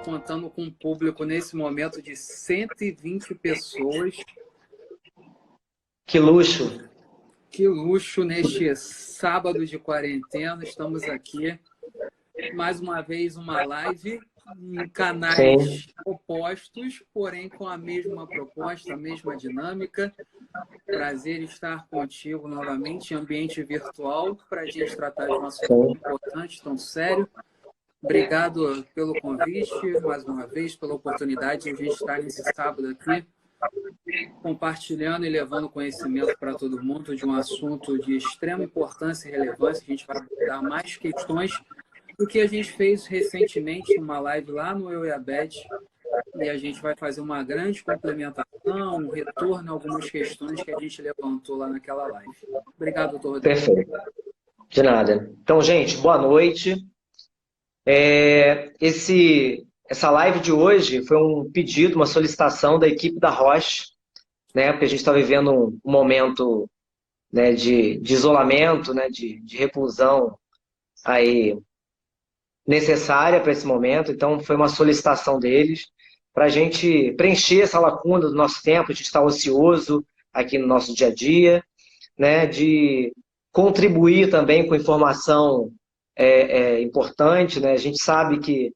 contando com um público nesse momento de 120 pessoas. Que luxo! Que luxo neste sábado de quarentena. Estamos aqui, mais uma vez, uma live em canais opostos, porém com a mesma proposta, a mesma dinâmica. Prazer estar contigo novamente em ambiente virtual para a gente tratar de um assunto tão importante, tão sério. Obrigado pelo convite, mais uma vez, pela oportunidade de a gente estar nesse sábado aqui, compartilhando e levando conhecimento para todo mundo de um assunto de extrema importância e relevância. A gente vai abordar mais questões do que a gente fez recentemente numa live lá no Eu e a Beth, e a gente vai fazer uma grande complementação, um retorno a algumas questões que a gente levantou lá naquela live. Obrigado, doutor Rodrigo. Perfeito. De nada. Então, gente, boa noite. Essa live de hoje foi um pedido, uma solicitação da equipe da Roche, né, porque a gente está vivendo um momento, né, de isolamento, né, de reclusão aí necessária para esse momento. Então, foi uma solicitação deles para a gente preencher essa lacuna do nosso tempo. A gente está ocioso aqui no nosso dia a dia, né, de contribuir também com informação importante, né? A gente sabe que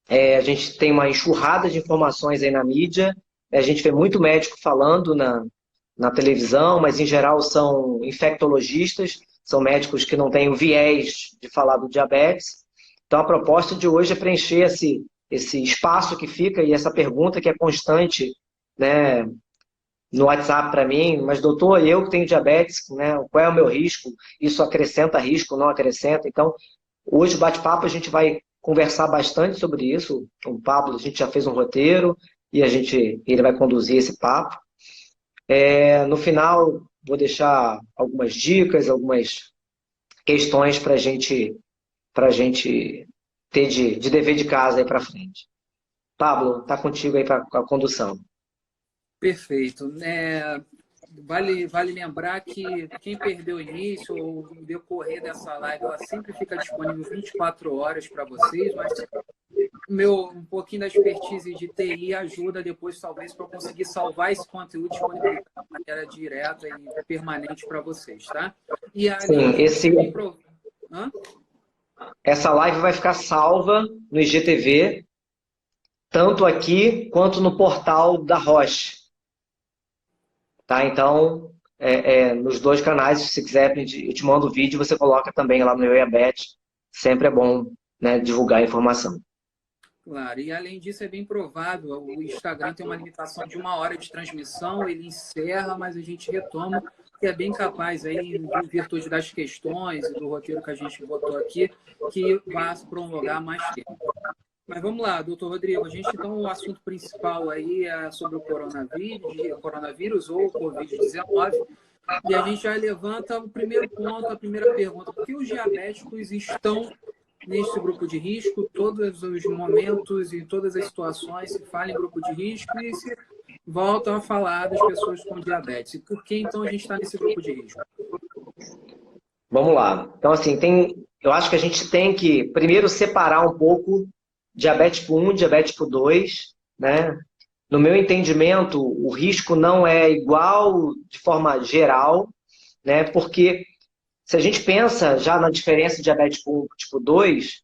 a gente tem uma enxurrada de informações aí na mídia, a gente vê muito médico falando na televisão, mas em geral são infectologistas, são médicos que não têm o viés de falar do diabetes. Então a proposta de hoje é preencher esse espaço que fica e essa pergunta que é constante, né, no WhatsApp para mim, mas doutor, eu que tenho diabetes, né, qual é o meu risco? Isso acrescenta risco, não acrescenta? Então, hoje, bate-papo, a gente vai conversar bastante sobre isso. O Pablo, a gente já fez um roteiro e ele vai conduzir esse papo. No final, vou deixar algumas dicas, algumas questões para a gente ter de dever de casa aí para frente. Pablo, está contigo aí para a condução. Perfeito. Vale lembrar que quem perdeu o início ou no decorrer dessa live, ela sempre fica disponível 24 horas para vocês, mas um pouquinho da expertise de TI ajuda depois, talvez, para eu conseguir salvar esse conteúdo e disponibilizar de maneira direta e permanente para vocês, tá? E ali, essa live vai ficar salva no IGTV, tanto aqui quanto no portal da Roche. Tá? Então, nos dois canais, se quiser, eu te mando o vídeo, você coloca também lá no Eu e a Beth. Sempre é bom, né, divulgar a informação. Claro, e além disso é bem provado, o Instagram tem uma limitação de 1 hora de transmissão, ele encerra, mas a gente retoma, que é bem capaz, aí, em virtude das questões e do roteiro que a gente botou aqui, que vai se prolongar mais tempo. Mas vamos lá, doutor Rodrigo, então o assunto principal aí é sobre o coronavírus ou Covid-19, e a gente já levanta o primeiro ponto, a primeira pergunta: por que os diabéticos estão nesse grupo de risco? Todos os momentos e todas as situações se fala em grupo de risco e se voltam a falar das pessoas com diabetes. E por que então a gente está nesse grupo de risco? Vamos lá. Então, assim, eu acho que a gente tem que primeiro separar um pouco diabetes tipo 1, diabetes tipo 2, né? No meu entendimento, o risco não é igual de forma geral, né? Porque se a gente pensa já na diferença de diabetes tipo 1 e tipo 2,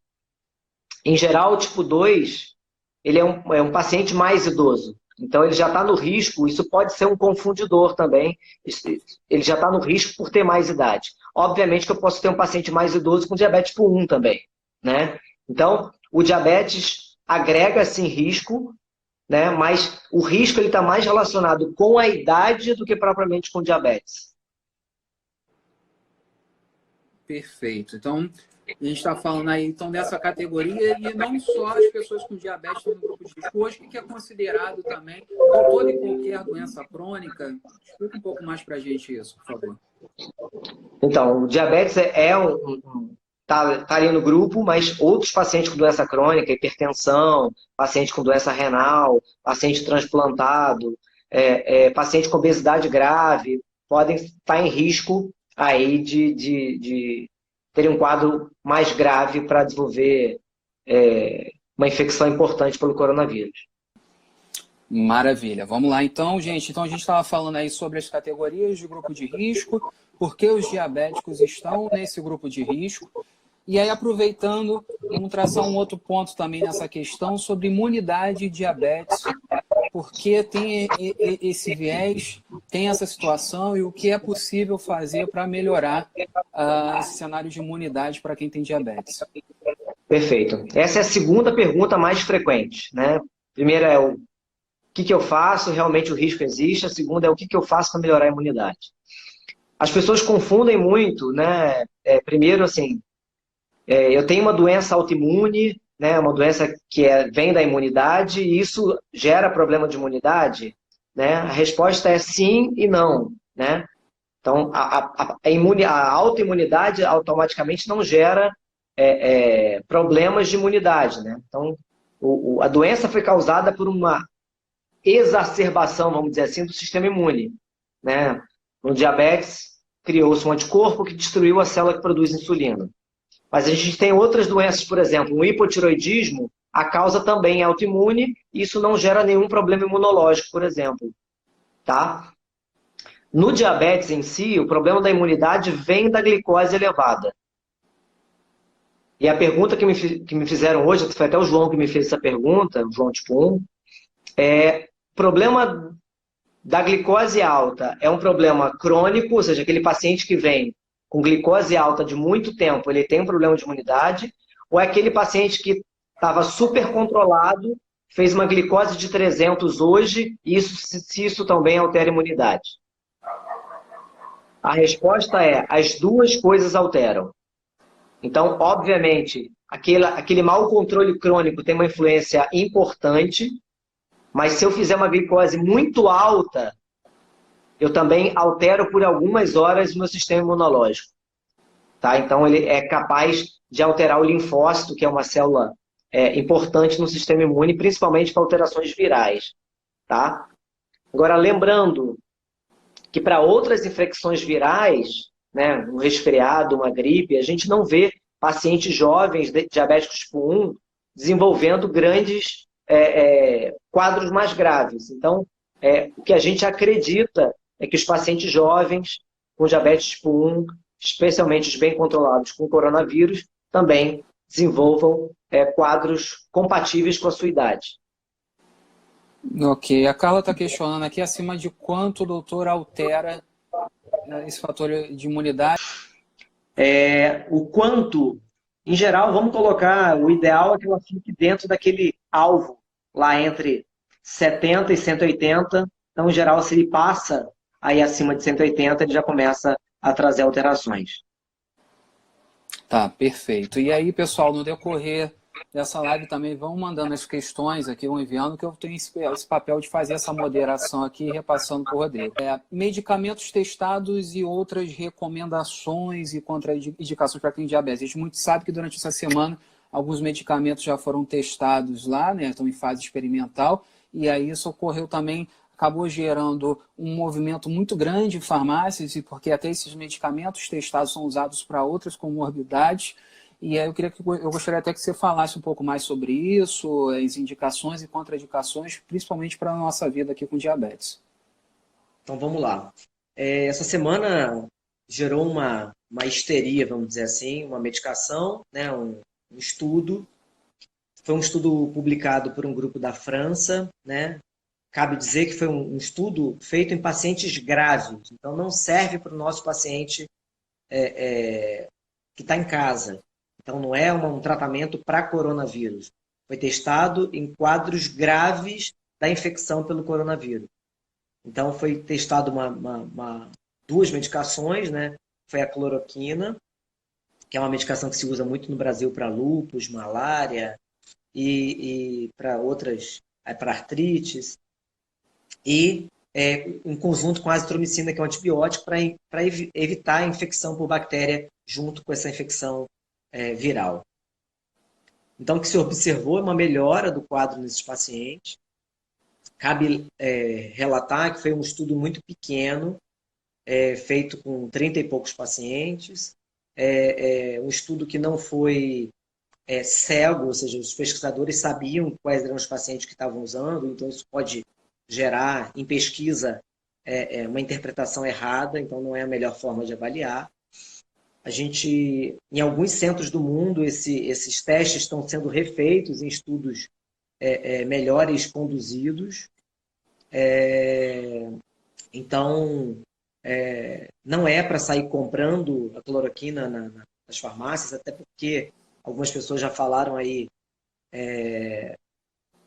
em geral, o tipo 2, ele é um paciente mais idoso. Então, ele já está no risco, isso pode ser um confundidor também, ele já está no risco por ter mais idade. Obviamente que eu posso ter um paciente mais idoso com diabetes tipo 1 também, né? Então, o diabetes agrega, sim, risco, né? Mas o risco está mais relacionado com a idade do que propriamente com diabetes. Perfeito. Então, a gente está falando aí então, dessa categoria, e não só as pessoas com diabetes estão no grupo de risco. Hoje, o que é considerado também toda e qualquer doença crônica? Explica um pouco mais para a gente isso, por favor. Então, o diabetes tá ali no grupo, mas outros pacientes com doença crônica, hipertensão, paciente com doença renal, paciente transplantado, paciente com obesidade grave, podem estar em risco aí de ter um quadro mais grave para desenvolver uma infecção importante pelo coronavírus. Maravilha. Vamos lá, então, gente. Então, a gente estava falando aí sobre as categorias de grupo de risco, por que os diabéticos estão nesse grupo de risco. E aí, aproveitando, vamos traçar um outro ponto também nessa questão sobre imunidade e diabetes, porque tem esse viés, tem essa situação e o que é possível fazer para melhorar esse cenário de imunidade para quem tem diabetes. Perfeito. Essa é a segunda pergunta mais frequente, né? Primeira é o que eu faço? Realmente o risco existe. A segunda é o que eu faço para melhorar a imunidade. As pessoas confundem muito, né? Primeiro, assim, eu tenho uma doença autoimune, né? Uma doença que vem da imunidade e isso gera problema de imunidade, né? A resposta é sim e não, né? Então, a autoimunidade automaticamente não gera problemas de imunidade, né? Então, a doença foi causada por uma exacerbação, vamos dizer assim, do sistema imune, né? No diabetes, criou-se um anticorpo que destruiu a célula que produz insulina. Mas a gente tem outras doenças, por exemplo, o hipotiroidismo, a causa também é autoimune, e isso não gera nenhum problema imunológico, por exemplo, tá? No diabetes em si, o problema da imunidade vem da glicose elevada. E a pergunta que me fizeram hoje, foi até o João que me fez essa pergunta, o João tipo 1, problema da glicose alta é um problema crônico, ou seja, aquele paciente que vem com glicose alta de muito tempo, ele tem um problema de imunidade, ou é aquele paciente que estava super controlado, fez uma glicose de 300 hoje, e se isso também altera a imunidade? A resposta é, as duas coisas alteram. Então, obviamente, aquele mau controle crônico tem uma influência importante, mas se eu fizer uma glicose muito alta, eu também altero por algumas horas o meu sistema imunológico. Tá? Então, ele é capaz de alterar o linfócito, que é uma célula importante no sistema imune, principalmente para alterações virais. Tá? Agora, lembrando que para outras infecções virais, né, um resfriado, uma gripe, a gente não vê pacientes jovens diabéticos tipo 1 desenvolvendo grandes quadros mais graves. Então, o que a gente acredita é que os pacientes jovens com diabetes tipo 1, especialmente os bem controlados com coronavírus, também desenvolvam quadros compatíveis com a sua idade. Ok, a Carla está questionando aqui acima de quanto o doutor altera esse fator de imunidade. O quanto, em geral, vamos colocar, o ideal é que ela fique dentro daquele alvo, lá entre 70 e 180. Então, em geral, se ele passa aí acima de 180, ele já começa a trazer alterações. Tá, perfeito. E aí, pessoal, no decorrer dessa live também vão mandando as questões aqui, vão enviando, que eu tenho esse papel de fazer essa moderação aqui, repassando para o Rodrigo. Medicamentos testados e outras recomendações e contraindicações para quem tem diabetes. A gente muito sabe que durante essa semana alguns medicamentos já foram testados lá, né, estão em fase experimental, e aí isso ocorreu também, acabou gerando um movimento muito grande em farmácias, e porque até esses medicamentos testados são usados para outras comorbidades. E aí eu gostaria até que você falasse um pouco mais sobre isso, as indicações e contraindicações, principalmente para a nossa vida aqui com diabetes. Então vamos lá. Essa semana gerou uma histeria, vamos dizer assim, uma medicação, né, um estudo. Foi um estudo publicado por um grupo da França, né? Cabe dizer que foi um estudo feito em pacientes graves, então não serve para o nosso paciente que está em casa. Então, não é um tratamento para coronavírus. Foi testado em quadros graves da infecção pelo coronavírus. Então, foi testado duas medicações, né? Foi a cloroquina, que é uma medicação que se usa muito no Brasil para lúpus, malária e para outras, para artrites. E em conjunto com a azitromicina, que é um antibiótico, para evitar a infecção por bactéria junto com essa infecção viral. Então, o que se observou é uma melhora do quadro nesses pacientes. Cabe relatar que foi um estudo muito pequeno, feito com 30 e poucos pacientes, um estudo que não foi cego, ou seja, os pesquisadores sabiam quais eram os pacientes que estavam usando, então isso pode gerar, em pesquisa, uma interpretação errada, então não é a melhor forma de avaliar. A gente, em alguns centros do mundo, esses testes estão sendo refeitos em estudos melhores conduzidos. Então, não é para sair comprando a cloroquina nas farmácias, até porque algumas pessoas já falaram aí,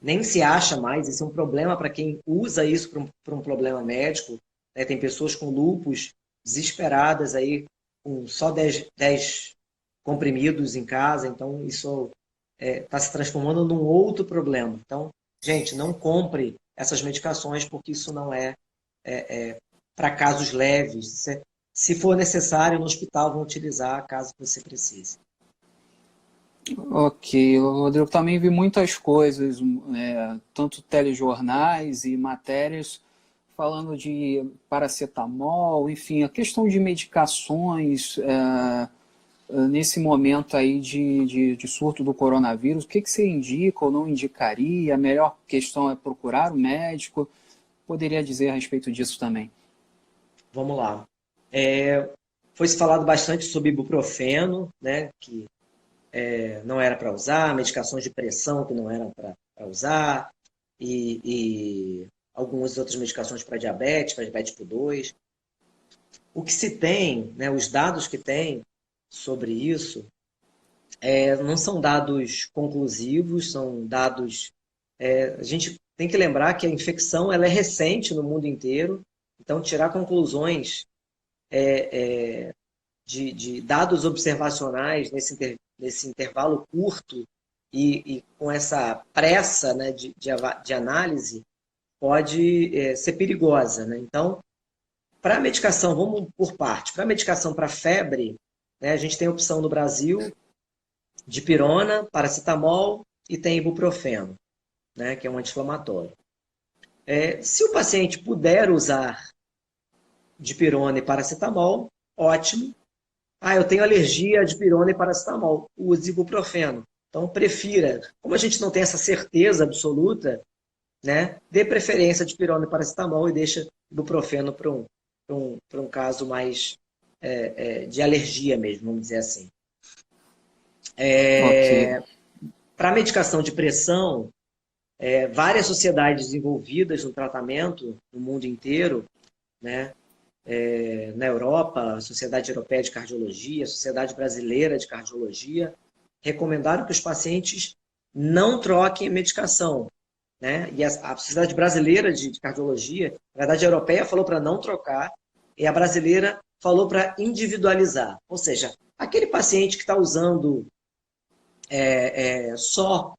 nem se acha mais, isso é um problema para quem usa isso para um problema médico. Né? Tem pessoas com lúpus desesperadas aí, com só 10 comprimidos em casa, então isso está se transformando num outro problema. Então, gente, não compre essas medicações, porque isso não é para casos leves. Se for necessário, no hospital vão utilizar caso você precise. Ok, Rodrigo, também vi muitas coisas, tanto telejornais e matérias falando de paracetamol, enfim, a questão de medicações nesse momento aí de surto do coronavírus. O que você indica ou não indicaria? A melhor questão é procurar o médico? Poderia dizer a respeito disso também? Vamos lá. Foi-se falado bastante sobre ibuprofeno, né, que não era para usar, medicações de pressão que não eram para usar, e algumas outras medicações para diabetes tipo 2. O que se tem, né, os dados que tem sobre isso, não são dados conclusivos, são dados... a gente tem que lembrar que a infecção ela é recente no mundo inteiro, então tirar conclusões de dados observacionais nesse intervalo curto e com essa pressa, né, de análise pode ser perigosa. Né? Então, para a medicação, vamos por parte, para a medicação para febre, né, a gente tem a opção no Brasil dipirona, paracetamol e tem ibuprofeno, né, que é um anti-inflamatório. Se o paciente puder usar dipirona e paracetamol, ótimo. Eu tenho alergia a dipirona e paracetamol. Use ibuprofeno. Então, prefira. Como a gente não tem essa certeza absoluta, né, dê preferência a dipirona e paracetamol e deixa ibuprofeno para um caso mais de alergia mesmo, vamos dizer assim. Ok. Para a medicação de pressão, várias sociedades desenvolvidas no tratamento no mundo inteiro, né, na Europa, a Sociedade Europeia de Cardiologia, a Sociedade Brasileira de Cardiologia, recomendaram que os pacientes não troquem a medicação. Né? E a Sociedade Brasileira de Cardiologia, na verdade a europeia falou para não trocar, e a brasileira falou para individualizar. Ou seja, aquele paciente que está usando só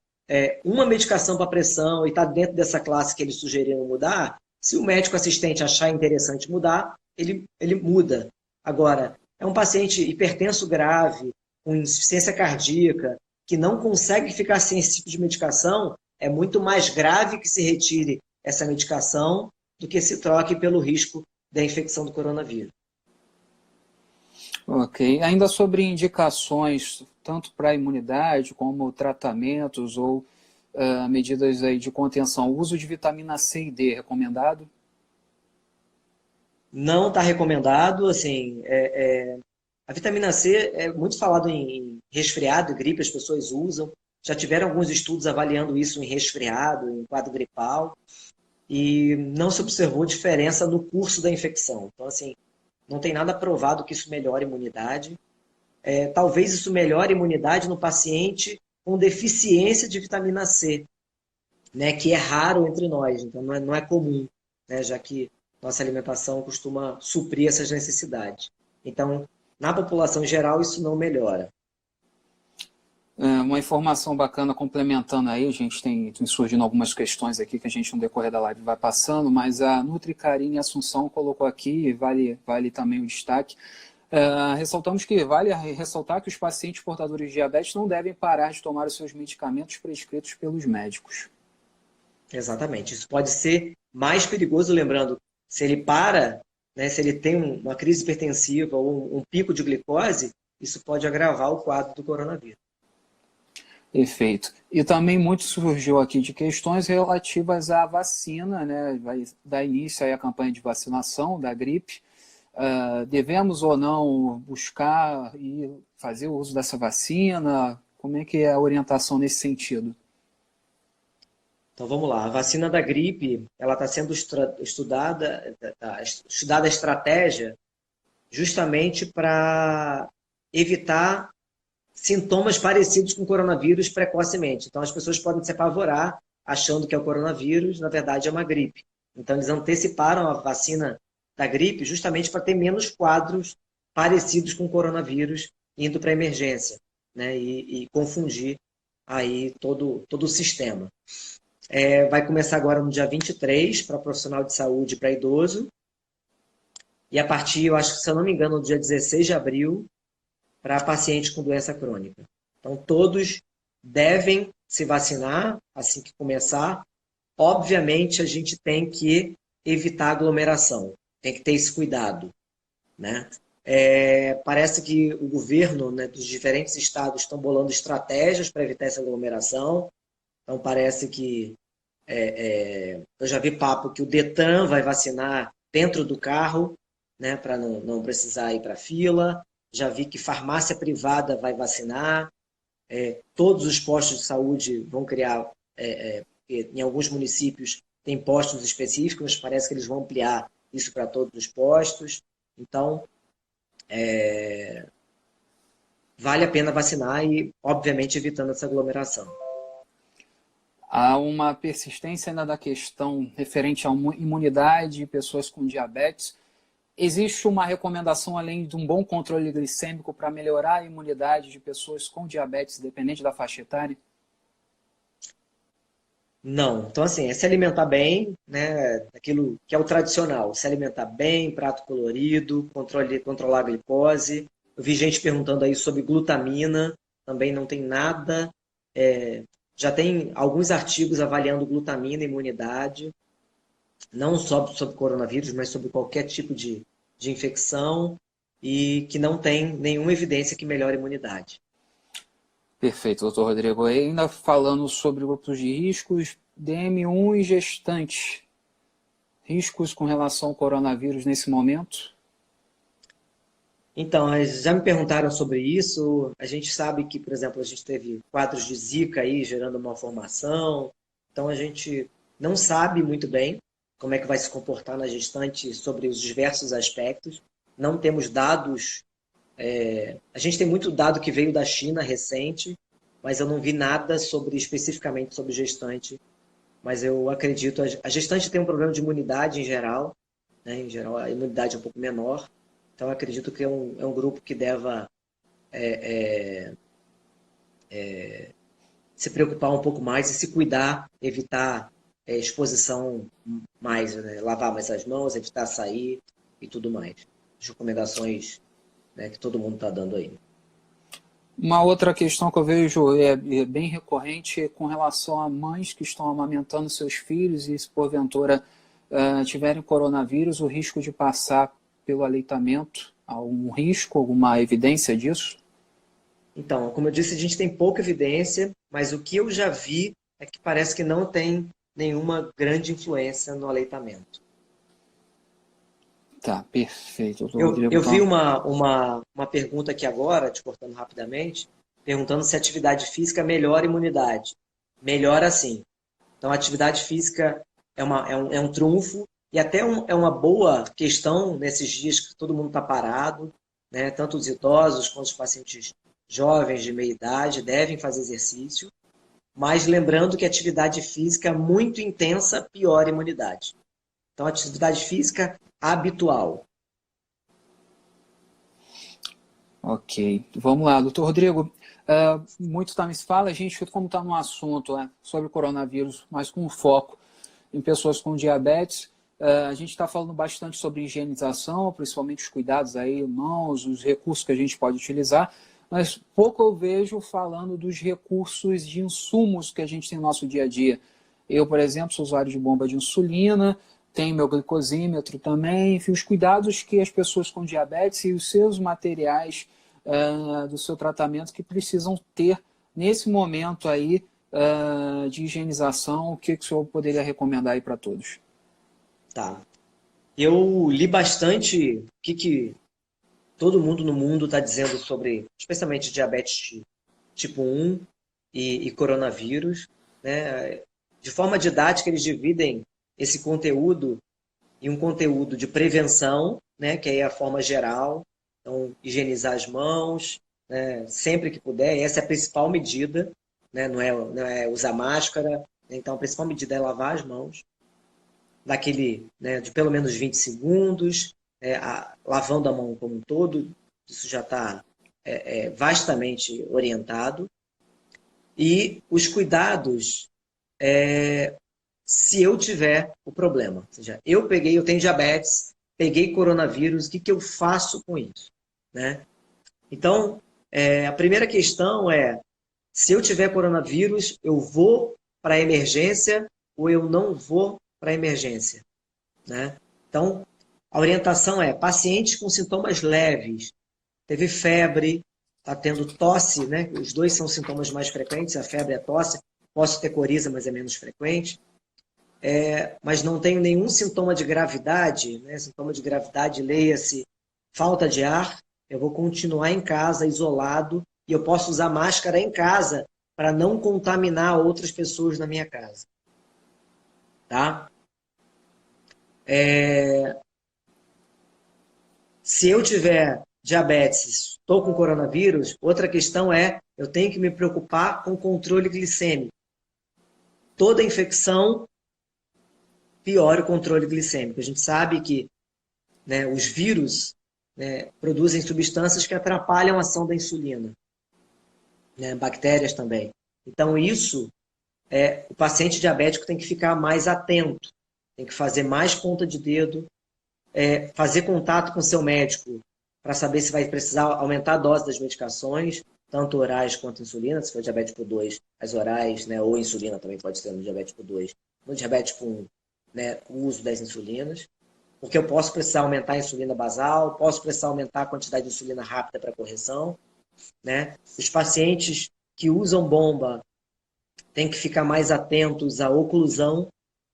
uma medicação para pressão e está dentro dessa classe que eles sugeriram mudar, se o médico assistente achar interessante mudar, ele muda. Agora, é um paciente hipertenso grave, com insuficiência cardíaca, que não consegue ficar sem esse tipo de medicação, é muito mais grave que se retire essa medicação do que se troque pelo risco da infecção do coronavírus. Ok. Ainda sobre indicações, tanto para a imunidade como tratamentos ou medidas aí de contenção, o uso de vitamina C e D é recomendado? Não está recomendado, assim, a vitamina C é muito falado em resfriado e gripe, as pessoas usam, já tiveram alguns estudos avaliando isso em resfriado, em quadro gripal, e não se observou diferença no curso da infecção. Então, assim, não tem nada provado que isso melhore a imunidade. Talvez isso melhore a imunidade no paciente com deficiência de vitamina C, né, que é raro entre nós, então não é comum, né, já que nossa alimentação costuma suprir essas necessidades. Então, na população geral, isso não melhora. Uma informação bacana complementando aí, a gente tem surgindo algumas questões aqui que a gente no decorrer da live vai passando, mas a Nutri Carine Assunção colocou aqui, vale também o destaque. Ressaltamos que vale ressaltar que os pacientes portadores de diabetes não devem parar de tomar os seus medicamentos prescritos pelos médicos. Exatamente. Isso pode ser mais perigoso, lembrando, se ele para, né, se ele tem uma crise hipertensiva ou um pico de glicose, isso pode agravar o quadro do coronavírus. Perfeito. E também muito surgiu aqui de questões relativas à vacina, né? Vai dar início aí à campanha de vacinação da gripe. Devemos ou não buscar e fazer o uso dessa vacina? Como é que é a orientação nesse sentido? Então vamos lá, a vacina da gripe, ela está sendo estudada a estratégia justamente para evitar sintomas parecidos com o coronavírus precocemente. Então as pessoas podem se apavorar achando que é o coronavírus, na verdade é uma gripe. Então eles anteciparam a vacina da gripe justamente para ter menos quadros parecidos com o coronavírus indo para a emergência, né? E confundir aí todo o sistema. Vai começar agora no dia 23 para profissional de saúde e para idoso. E a partir, eu acho que, se eu não me engano, no dia 16 de abril, para pacientes com doença crônica. Então, todos devem se vacinar assim que começar. Obviamente, a gente tem que evitar aglomeração, tem que ter esse cuidado, né? Parece que o governo, né, dos diferentes estados estão bolando estratégias para evitar essa aglomeração. Então, parece que eu já vi papo que o Detran vai vacinar dentro do carro, né, para não precisar ir para fila. Já vi que farmácia privada vai vacinar. Todos os postos de saúde vão criar, em alguns municípios tem postos específicos, mas parece que eles vão ampliar isso para todos os postos. Então, vale a pena vacinar e, obviamente, evitando essa aglomeração. Há uma persistência ainda da questão referente à imunidade de pessoas com diabetes. Existe uma recomendação, além de um bom controle glicêmico, para melhorar a imunidade de pessoas com diabetes, dependente da faixa etária? Não. Então, assim, é se alimentar bem, né? Aquilo que é o tradicional. Se alimentar bem, prato colorido, controlar a glicose. Eu vi gente perguntando aí sobre glutamina. Também não tem nada. Já tem alguns artigos avaliando glutamina e imunidade. Não só sobre coronavírus, mas sobre qualquer tipo de infecção. E que não tem nenhuma evidência que melhore a imunidade. Perfeito, doutor Rodrigo. E ainda falando sobre grupos de riscos, DM1 e gestantes. Riscos com relação ao coronavírus nesse momento? Então, já me perguntaram sobre isso. A gente sabe que, por exemplo, a gente teve quadros de Zika aí gerando malformação. Então, a gente não sabe muito bem como é que vai se comportar na gestante sobre os diversos aspectos. Não temos dados. A gente tem muito dado que veio da China recente, mas eu não vi nada especificamente sobre gestante. Mas eu acredito, a gestante tem um problema de imunidade em geral, né? Em geral a imunidade é um pouco menor, então eu acredito que é um grupo que deva se preocupar um pouco mais e se cuidar, evitar exposição mais, né? Lavar mais as mãos, evitar sair e tudo mais. As recomendações, né, que todo mundo está dando aí. Uma outra questão que eu vejo bem recorrente com relação a mães que estão amamentando seus filhos e se porventura tiverem coronavírus, o risco de passar pelo aleitamento, algum risco, alguma evidência disso? Então, como eu disse, a gente tem pouca evidência, mas o que eu já vi é que parece que não tem nenhuma grande influência no aleitamento. Tá, perfeito. Eu vi uma pergunta aqui agora, te cortando rapidamente, perguntando se a atividade física melhora a imunidade. Melhora sim. Então, a atividade física é um trunfo e até é uma boa questão nesses dias que todo mundo está parado, né? Tanto os idosos quanto os pacientes jovens de meia idade devem fazer exercício, mas lembrando que a atividade física muito intensa piora a imunidade. Então, atividade física habitual. Ok, vamos lá, doutor Rodrigo. Muito também se fala, a gente, como está no assunto sobre o coronavírus, mas com foco em pessoas com diabetes, a gente está falando bastante sobre higienização, principalmente os cuidados aí, mãos, os recursos que a gente pode utilizar, mas pouco eu vejo falando dos recursos de insumos que a gente tem no nosso dia a dia. Eu, por exemplo, sou usuário de bomba de insulina, tenho meu glicosímetro também, enfim, os cuidados que as pessoas com diabetes e os seus materiais do seu tratamento que precisam ter nesse momento aí de higienização, o que o senhor poderia recomendar aí para todos? Tá. Eu li bastante o que todo mundo no mundo está dizendo sobre, especialmente diabetes tipo 1 e coronavírus, né? De forma didática, eles dividem esse conteúdo em um conteúdo de prevenção, né? Que aí é a forma geral, então higienizar as mãos, né? Sempre que puder, essa é a principal medida, né? Não é usar máscara, então a principal medida é lavar as mãos, né, de pelo menos 20 segundos, lavando a mão como um todo, isso já está vastamente orientado. E os cuidados, se eu tiver o problema. Ou seja, eu tenho diabetes, peguei coronavírus, o que eu faço com isso? Né? Então, a primeira questão é, se eu tiver coronavírus, eu vou para a emergência ou eu não vou para a emergência? Né? Então, a orientação é pacientes com sintomas leves, teve febre, está tendo tosse, né? Os dois são sintomas mais frequentes, a febre e a tosse. Posso ter coriza, mas é menos frequente. Mas não tenho nenhum sintoma de gravidade, né? Sintoma de gravidade, leia-se falta de ar, eu vou continuar em casa, isolado, e eu posso usar máscara em casa para não contaminar outras pessoas na minha casa. Tá? Se eu tiver diabetes, estou com coronavírus, outra questão é, eu tenho que me preocupar com o controle glicêmico. Toda infecção piora o controle glicêmico. A gente sabe que, né, os vírus, né, produzem substâncias que atrapalham a ação da insulina, né, bactérias também. Então, o paciente diabético tem que ficar mais atento, tem que fazer mais ponta de dedo, fazer contato com seu médico para saber se vai precisar aumentar a dose das medicações, tanto orais quanto insulina, se for diabetes tipo 2, as orais, né, ou insulina também pode ser no diabetes tipo 2. No diabetes tipo 1, né, o uso das insulinas, porque eu posso precisar aumentar a insulina basal, posso precisar aumentar a quantidade de insulina rápida para correção. Né? Os pacientes que usam bomba têm que ficar mais atentos à oclusão,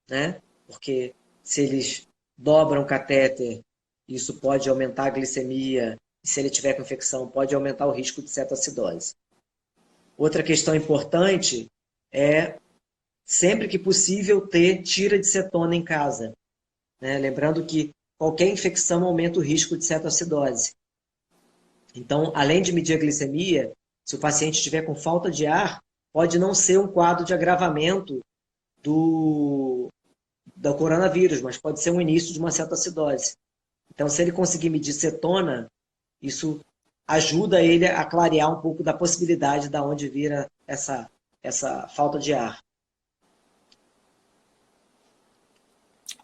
né? Porque se eles dobram o catéter, isso pode aumentar a glicemia, e se ele tiver com infecção, pode aumentar o risco de cetoacidose. Outra questão importante é, sempre que possível, ter tira de cetona em casa. Né? Lembrando que qualquer infecção aumenta o risco de cetoacidose. Então, além de medir a glicemia, se o paciente estiver com falta de ar, pode não ser um quadro de agravamento do coronavírus, mas pode ser um início de uma cetoacidose. Então, se ele conseguir medir cetona, isso ajuda ele a clarear um pouco da possibilidade de onde vira essa falta de ar.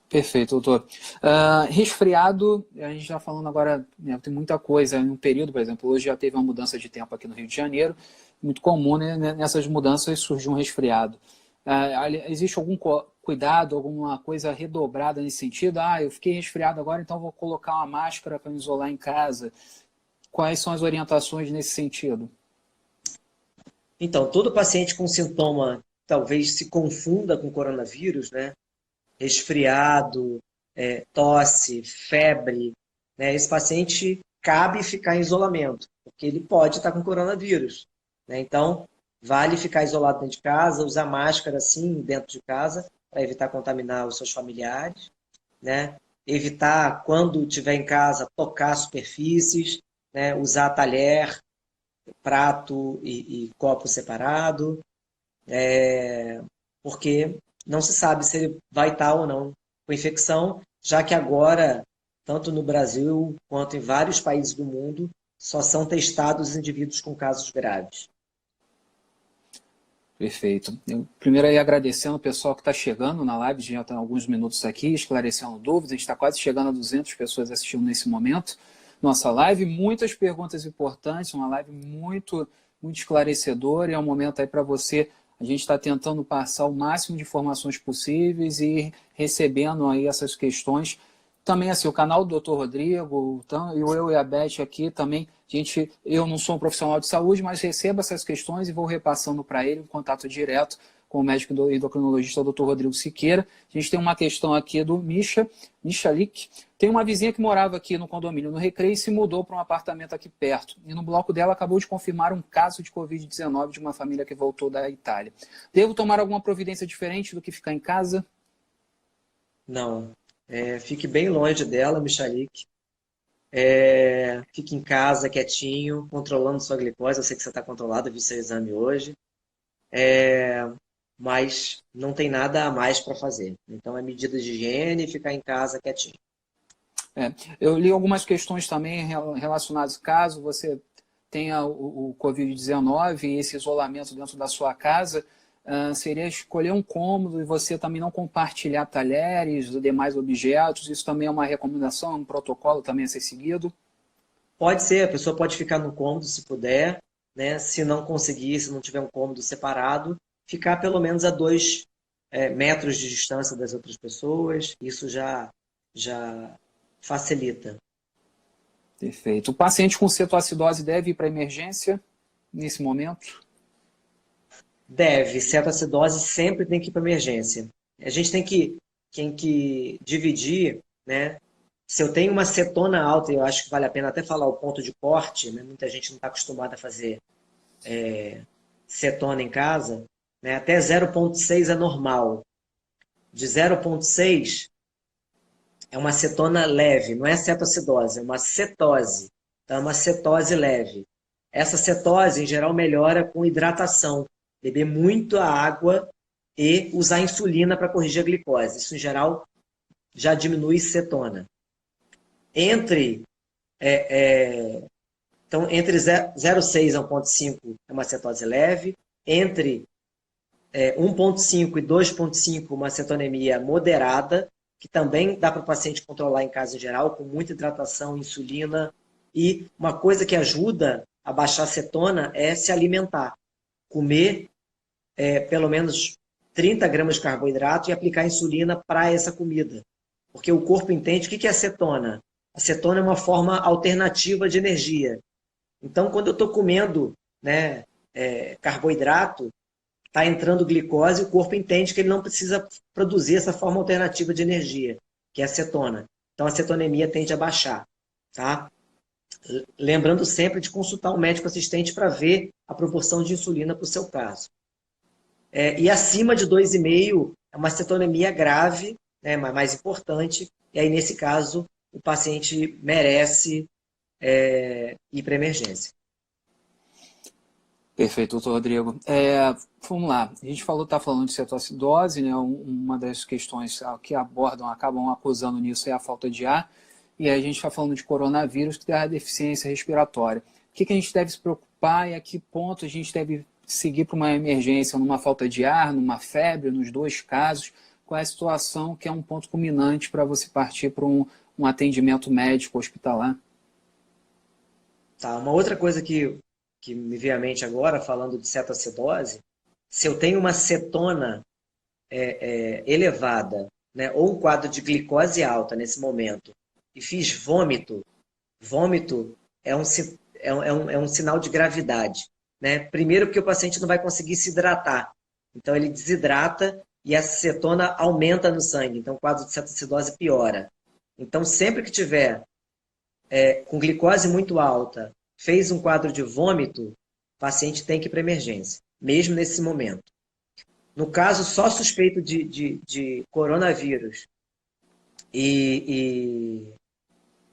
Perfeito, doutor. Resfriado, a gente está falando agora, né, tem muita coisa no período, por exemplo, hoje já teve uma mudança de tempo aqui no Rio de Janeiro, muito comum, né, nessas mudanças surge um resfriado. Existe algum cuidado, alguma coisa redobrada nesse sentido? Eu fiquei resfriado agora, então vou colocar uma máscara para me isolar em casa. Quais são as orientações nesse sentido? Então, todo paciente com sintoma talvez se confunda com coronavírus, né? Resfriado, tosse, febre, né? Esse paciente cabe ficar em isolamento, porque ele pode estar com coronavírus. Né? Então, vale ficar isolado dentro de casa, usar máscara assim dentro de casa, para evitar contaminar os seus familiares. Né? Evitar, quando estiver em casa, tocar superfícies, né? Usar talher, prato e copo separado, porque não se sabe se ele vai estar ou não com infecção, já que agora, tanto no Brasil quanto em vários países do mundo, só são testados indivíduos com casos graves. Perfeito. Eu primeiro aí agradecendo o pessoal que está chegando na live, já está alguns minutos aqui, esclarecendo dúvidas, a gente está quase chegando a 200 pessoas assistindo nesse momento. Nossa live, muitas perguntas importantes, uma live muito, muito esclarecedora, e é um momento aí para você. A gente está tentando passar o máximo de informações possíveis e recebendo aí essas questões também, assim, o canal do Dr. Rodrigo, então, eu e a Beth aqui também, eu não sou um profissional de saúde, mas recebo essas questões e vou repassando para ele em contato direto com o médico endocrinologista, o Dr. Rodrigo Siqueira. A gente tem uma questão aqui do Michalik. Tem uma vizinha que morava aqui no condomínio, no Recreio, e se mudou para um apartamento aqui perto. E no bloco dela acabou de confirmar um caso de Covid-19 de uma família que voltou da Itália. Devo tomar alguma providência diferente do que ficar em casa? Não. Fique bem longe dela, Michalik. Fique em casa, quietinho, controlando sua glicose. Eu sei que você está controlado, eu vi seu exame hoje. Mas não tem nada a mais para fazer. Então, é medidas de higiene e ficar em casa quietinho. Eu li algumas questões também relacionadas, caso você tenha o Covid-19 e esse isolamento dentro da sua casa, seria escolher um cômodo e você também não compartilhar talheres ou demais objetos. Isso também é uma recomendação, um protocolo também a ser seguido? Pode ser, a pessoa pode ficar no cômodo se puder, né? Se não conseguir, se não tiver um cômodo separado, ficar pelo menos a 2 metros de distância das outras pessoas. Isso já facilita. Perfeito. O paciente com cetoacidose deve ir para a emergência nesse momento? Deve, cetoacidose sempre tem que ir para emergência. A gente tem que dividir, né? Se eu tenho uma cetona alta, eu acho que vale a pena até falar o ponto de corte, né? Muita gente não está acostumada a fazer cetona em casa, né? Até 0,6 é normal. De 0,6 é uma cetona leve, não é cetoacidose, é uma cetose. Então, é uma cetose leve. Essa cetose, em geral, melhora com hidratação. Beber muito a água e usar insulina para corrigir a glicose. Isso, em geral, já diminui cetona. Então, entre 0,6 a 1,5 é uma cetose leve. Entre 1,5 e 2,5, uma cetonemia moderada, que também dá para o paciente controlar em casa em geral, com muita hidratação, insulina. E uma coisa que ajuda a baixar a cetona é se alimentar. Comer pelo menos 30 gramas de carboidrato e aplicar insulina para essa comida. Porque o corpo entende o que é acetona. A cetona é uma forma alternativa de energia. Então, quando eu estou comendo, né, carboidrato, está entrando glicose e o corpo entende que ele não precisa produzir essa forma alternativa de energia, que é a cetona. Então, a cetonemia tende a baixar. Tá? Lembrando sempre de consultar um médico assistente para ver a proporção de insulina para o seu caso. E acima de 2,5 é uma cetonemia grave, né, mais importante, e aí, nesse caso, o paciente merece ir para emergência. Perfeito, doutor Rodrigo. Vamos lá, a gente está falando de cetoacidose, né? Uma das questões que acabam acusando nisso é a falta de ar, e a gente está falando de coronavírus, que tem a deficiência respiratória. O que a gente deve se preocupar e a que ponto a gente deve seguir para uma emergência, numa falta de ar, numa febre, nos dois casos? Qual é a situação que é um ponto culminante para você partir para um atendimento médico hospitalar? Tá, uma outra coisa que me veio à mente agora, falando de cetoacidose, se eu tenho uma cetona elevada, né, ou um quadro de glicose alta nesse momento, e fiz vômito é um sinal de gravidade. Né? Primeiro, porque o paciente não vai conseguir se hidratar. Então, ele desidrata e a cetona aumenta no sangue. Então, o quadro de cetoacidose piora. Então, sempre que tiver com glicose muito alta, fez um quadro de vômito, o paciente tem que ir para emergência, mesmo nesse momento. No caso, só suspeito de coronavírus e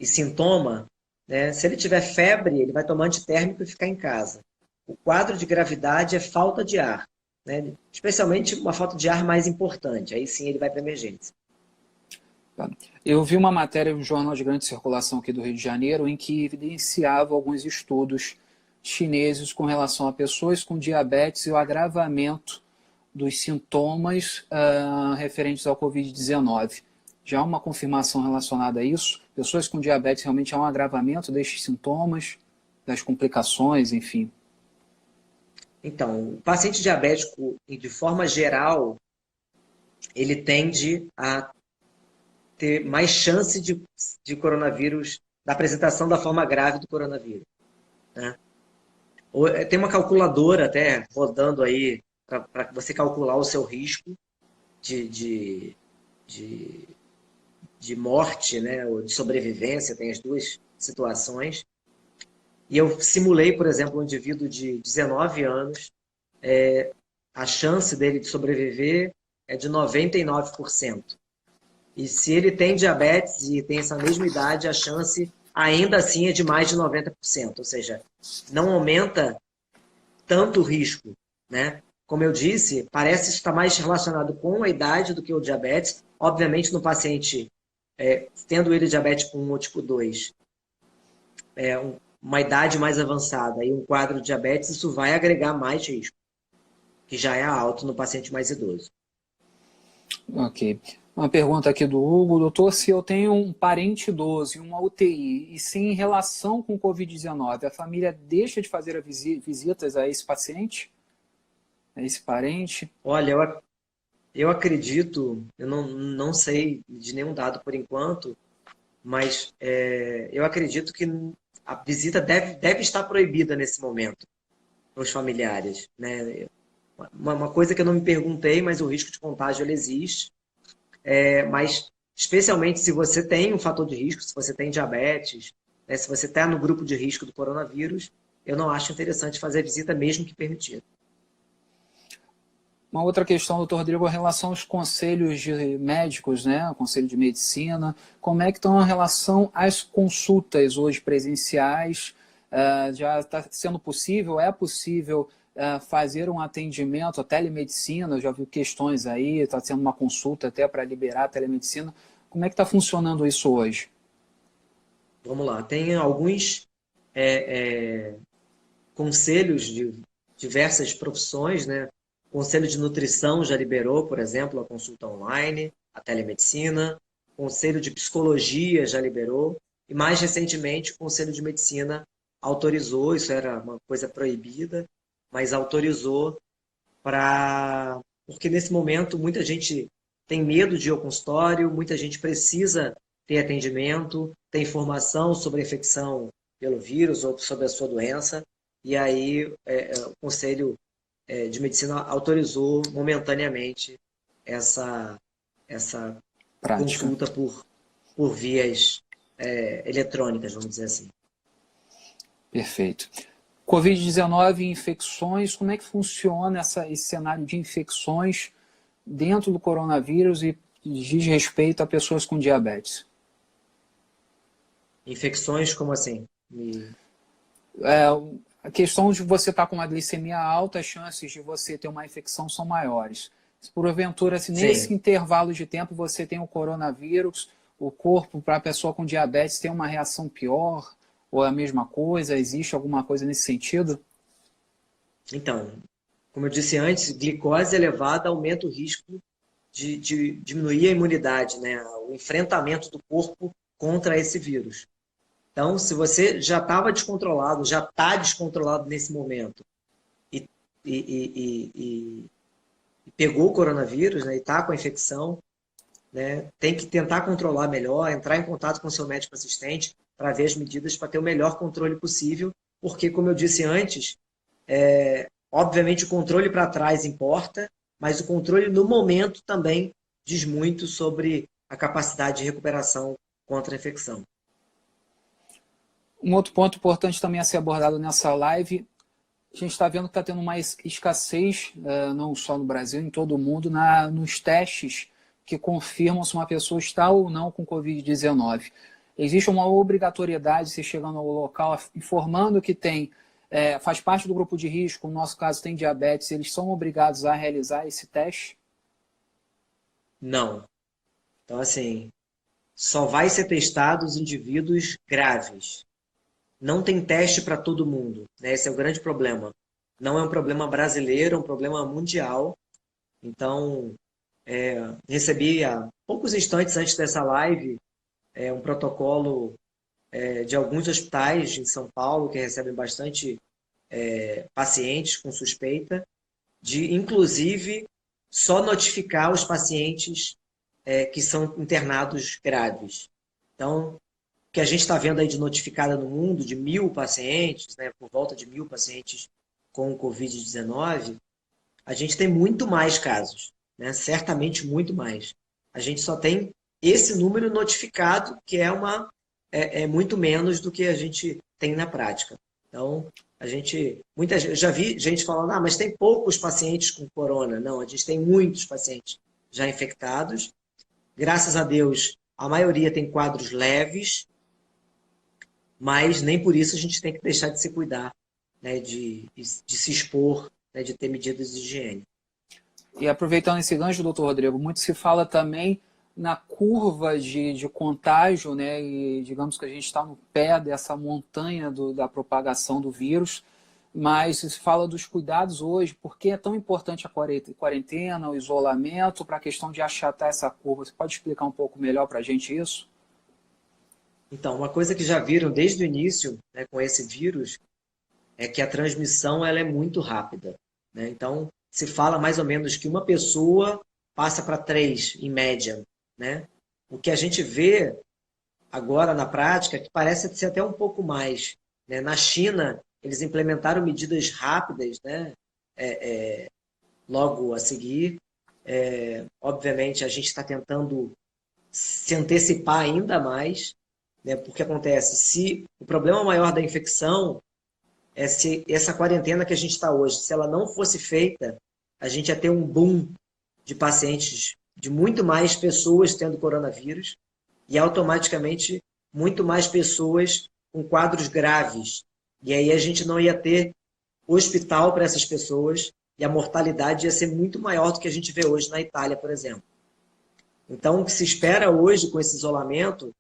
sintoma, né, se ele tiver febre, ele vai tomar antitérmico e ficar em casa. O quadro de gravidade é falta de ar, né, especialmente uma falta de ar mais importante, aí sim ele vai para emergência. Eu vi uma matéria no Jornal de Grande Circulação aqui do Rio de Janeiro em que evidenciava alguns estudos chineses com relação a pessoas com diabetes e o agravamento dos sintomas referentes ao Covid-19. Já há uma confirmação relacionada a isso? Pessoas com diabetes realmente há um agravamento destes sintomas, das complicações, enfim? Então, o paciente diabético, de forma geral, ele tende a ter mais chance de coronavírus, da apresentação da forma grave do coronavírus, né? Tem uma calculadora até rodando aí para você calcular o seu risco de, de, de morte, né, ou de sobrevivência, tem as duas situações. E eu simulei, por exemplo, um indivíduo de 19 anos, a chance dele de sobreviver é de 99%. E se ele tem diabetes e tem essa mesma idade, a chance ainda assim é de mais de 90%. Ou seja, não aumenta tanto o risco, né? Como eu disse, parece estar mais relacionado com a idade do que o diabetes. Obviamente, no paciente tendo ele diabetes com 1 ou tipo 2, uma idade mais avançada e um quadro de diabetes, isso vai agregar mais risco, que já é alto no paciente mais idoso. Ok. Uma pergunta aqui do Hugo. Doutor, se eu tenho um parente idoso em uma UTI e se em relação com o Covid-19, a família deixa de fazer visitas a esse paciente? A esse parente? Olha, eu acredito, eu não sei de nenhum dado por enquanto, mas eu acredito que a visita deve estar proibida nesse momento para os familiares, né? Uma coisa que eu não me perguntei, mas o risco de contágio ele existe. Mas, especialmente se você tem um fator de risco, se você tem diabetes, né, se você está no grupo de risco do coronavírus, eu não acho interessante fazer visita mesmo que permitida. Uma outra questão, doutor Rodrigo, em relação aos conselhos de médicos, né? O conselho de medicina, como é que estão em relação às consultas hoje presenciais? Já está sendo possível, é possível fazer um atendimento, a telemedicina? Eu já vi questões aí, está sendo uma consulta até para liberar a telemedicina. Como é que está funcionando isso hoje? Vamos lá, tem alguns conselhos de diversas profissões, né? O Conselho de Nutrição já liberou, por exemplo, a consulta online, a telemedicina. O Conselho de Psicologia já liberou. E mais recentemente, o Conselho de Medicina autorizou, isso era uma coisa proibida, mas autorizou porque nesse momento muita gente tem medo de ir ao consultório, muita gente precisa ter atendimento, ter informação sobre a infecção pelo vírus ou sobre a sua doença, e aí o Conselho de Medicina autorizou momentaneamente essa Prática. consulta por vias eletrônicas, vamos dizer assim. Perfeito. Covid-19 e infecções, como é que funciona esse cenário de infecções dentro do coronavírus e diz respeito a pessoas com diabetes? Infecções, como assim? A questão de você estar com uma glicemia alta, as chances de você ter uma infecção são maiores. Se porventura, se nesse intervalo de tempo você tem o coronavírus, o corpo para a pessoa com diabetes tem uma reação pior ou a mesma coisa? Existe alguma coisa nesse sentido? Então, como eu disse antes, glicose elevada aumenta o risco de diminuir a imunidade, né? O enfrentamento do corpo contra esse vírus. Então, se você já estava descontrolado, já está descontrolado nesse momento e pegou o coronavírus, né, e está com a infecção, né, tem que tentar controlar melhor, entrar em contato com o seu médico assistente para ver as medidas para ter o melhor controle possível, porque, como eu disse antes, obviamente o controle para trás importa, mas o controle no momento também diz muito sobre a capacidade de recuperação contra a infecção. Um outro ponto importante também a ser abordado nessa live, a gente está vendo que está tendo uma escassez, não só no Brasil, em todo o mundo, nos testes que confirmam se uma pessoa está ou não com Covid-19. Existe uma obrigatoriedade, se chegando ao local, informando que faz parte do grupo de risco, no nosso caso tem diabetes, eles são obrigados a realizar esse teste? Não. Então, assim, só vai ser testado os indivíduos graves. Não tem teste para todo mundo, né? Esse é o grande problema. Não é um problema brasileiro, é um problema mundial. Então, recebi há poucos instantes antes dessa live um protocolo de alguns hospitais em São Paulo que recebem bastante pacientes com suspeita, de inclusive só notificar os pacientes que são internados graves. Então, o que a gente está vendo aí de notificada no mundo, de 1.000 pacientes, né, por volta de 1.000 pacientes com o Covid-19, a gente tem muito mais casos, né? Certamente muito mais. A gente só tem esse número notificado, que é muito menos do que a gente tem na prática. Então, eu já vi gente falando, mas tem poucos pacientes com corona. Não, a gente tem muitos pacientes já infectados. Graças a Deus, a maioria tem quadros leves, mas nem por isso a gente tem que deixar de se cuidar, né, de se expor, né, de ter medidas de higiene. E aproveitando esse gancho, doutor Rodrigo, muito se fala também na curva de contágio, né? E digamos que a gente está no pé dessa montanha da propagação do vírus, mas se fala dos cuidados hoje, por que é tão importante a quarentena, o isolamento, para a questão de achatar essa curva. Você pode explicar um pouco melhor para a gente isso? Então, uma coisa que já viram desde o início, né, com esse vírus, é que a transmissão ela é muito rápida, né? Então, se fala mais ou menos que uma pessoa passa para 3, em média, né? O que a gente vê agora na prática é que parece ser até um pouco mais, né? Na China, eles implementaram medidas rápidas, né? Logo a seguir. Obviamente, a gente está tentando se antecipar ainda mais, né? Porque acontece, se o problema maior da infecção é se essa quarentena que a gente está hoje, se ela não fosse feita, a gente ia ter um boom de pacientes, de muito mais pessoas tendo coronavírus e automaticamente muito mais pessoas com quadros graves. E aí a gente não ia ter hospital para essas pessoas e a mortalidade ia ser muito maior do que a gente vê hoje na Itália, por exemplo. Então, o que se espera hoje com esse isolamento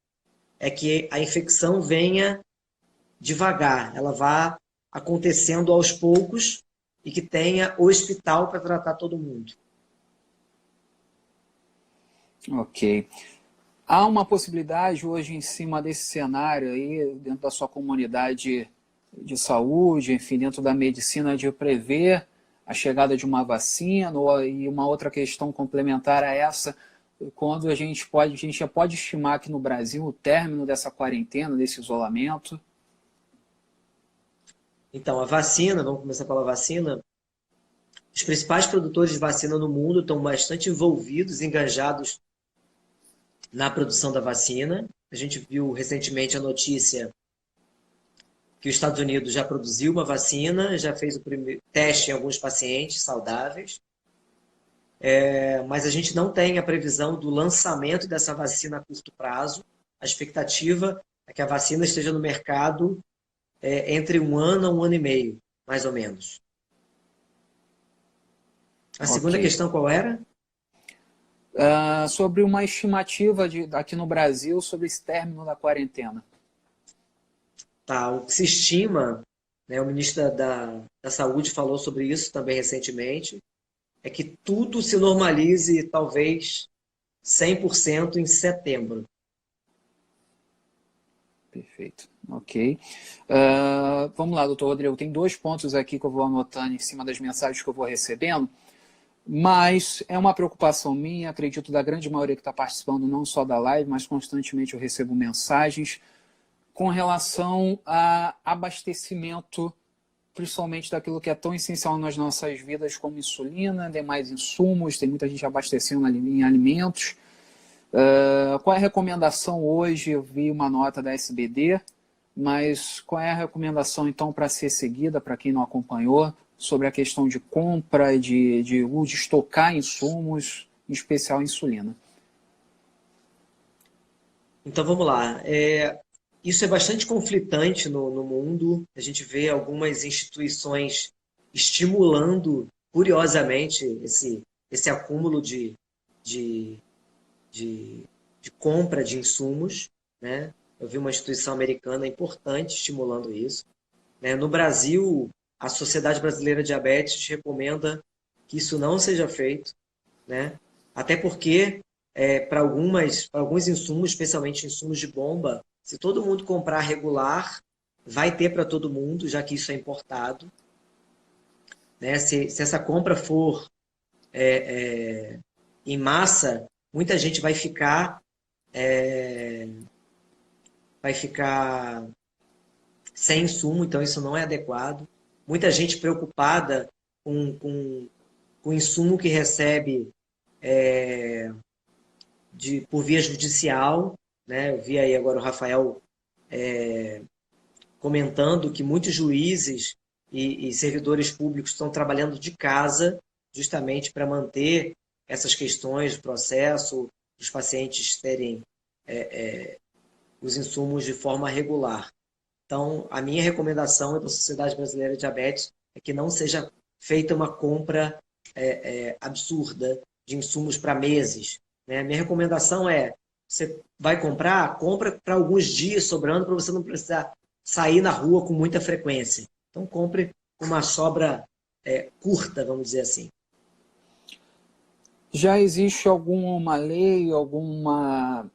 é que a infecção venha devagar, ela vá acontecendo aos poucos e que tenha hospital para tratar todo mundo. Ok. Há uma possibilidade hoje em cima desse cenário aí, dentro da sua comunidade de saúde, enfim, dentro da medicina, de prever a chegada de uma vacina, e uma outra questão complementar a essa, quando a gente já pode estimar aqui no Brasil o término dessa quarentena, desse isolamento? Então, a vacina, vamos começar pela vacina. Os principais produtores de vacina no mundo estão bastante envolvidos, engajados na produção da vacina. A gente viu recentemente a notícia que os Estados Unidos já produziu uma vacina, já fez o primeiro teste em alguns pacientes saudáveis. Mas a gente não tem a previsão do lançamento dessa vacina a curto prazo. A expectativa é que a vacina esteja no mercado entre 1 ano a 1 ano e meio, mais ou menos. A segunda questão qual era? Sobre uma estimativa aqui no Brasil sobre esse término da quarentena. Tá, o que se estima, né, o ministro da Saúde falou sobre isso também recentemente, é que tudo se normalize talvez 100% em setembro. Perfeito, ok. Vamos lá, doutor Rodrigo, tem 2 pontos aqui que eu vou anotando em cima das mensagens que eu vou recebendo, mas é uma preocupação minha, acredito da grande maioria que está participando, não só da live, mas constantemente eu recebo mensagens com relação a abastecimento, principalmente daquilo que é tão essencial nas nossas vidas, como insulina, demais insumos, tem muita gente abastecendo em alimentos. Qual é a recomendação hoje? Eu vi uma nota da SBD, mas qual é a recomendação então para ser seguida, para quem não acompanhou, sobre a questão de compra, de estocar insumos, em especial insulina? Então vamos lá. Isso é bastante conflitante no mundo. A gente vê algumas instituições estimulando, curiosamente, esse acúmulo de compra de insumos, né? Eu vi uma instituição americana importante estimulando isso, né? No Brasil, a Sociedade Brasileira de Diabetes recomenda que isso não seja feito, né? Até porque, para alguns insumos, especialmente insumos de bomba, se todo mundo comprar regular, vai ter para todo mundo, já que isso é importado, né? Se essa compra for em massa, muita gente vai ficar sem insumo, então isso não é adequado. Muita gente preocupada com o insumo que recebe por via judicial, né? Eu vi aí agora o Rafael comentando que muitos juízes e servidores públicos estão trabalhando de casa justamente para manter essas questões do processo, os pacientes terem os insumos de forma regular. Então, a minha recomendação da Sociedade Brasileira de Diabetes é que não seja feita uma compra absurda de insumos para meses, né? Minha recomendação é, você vai comprar, compra para alguns dias sobrando para você não precisar sair na rua com muita frequência. Então, compre uma sobra curta, vamos dizer assim. Já existe alguma lei, alguma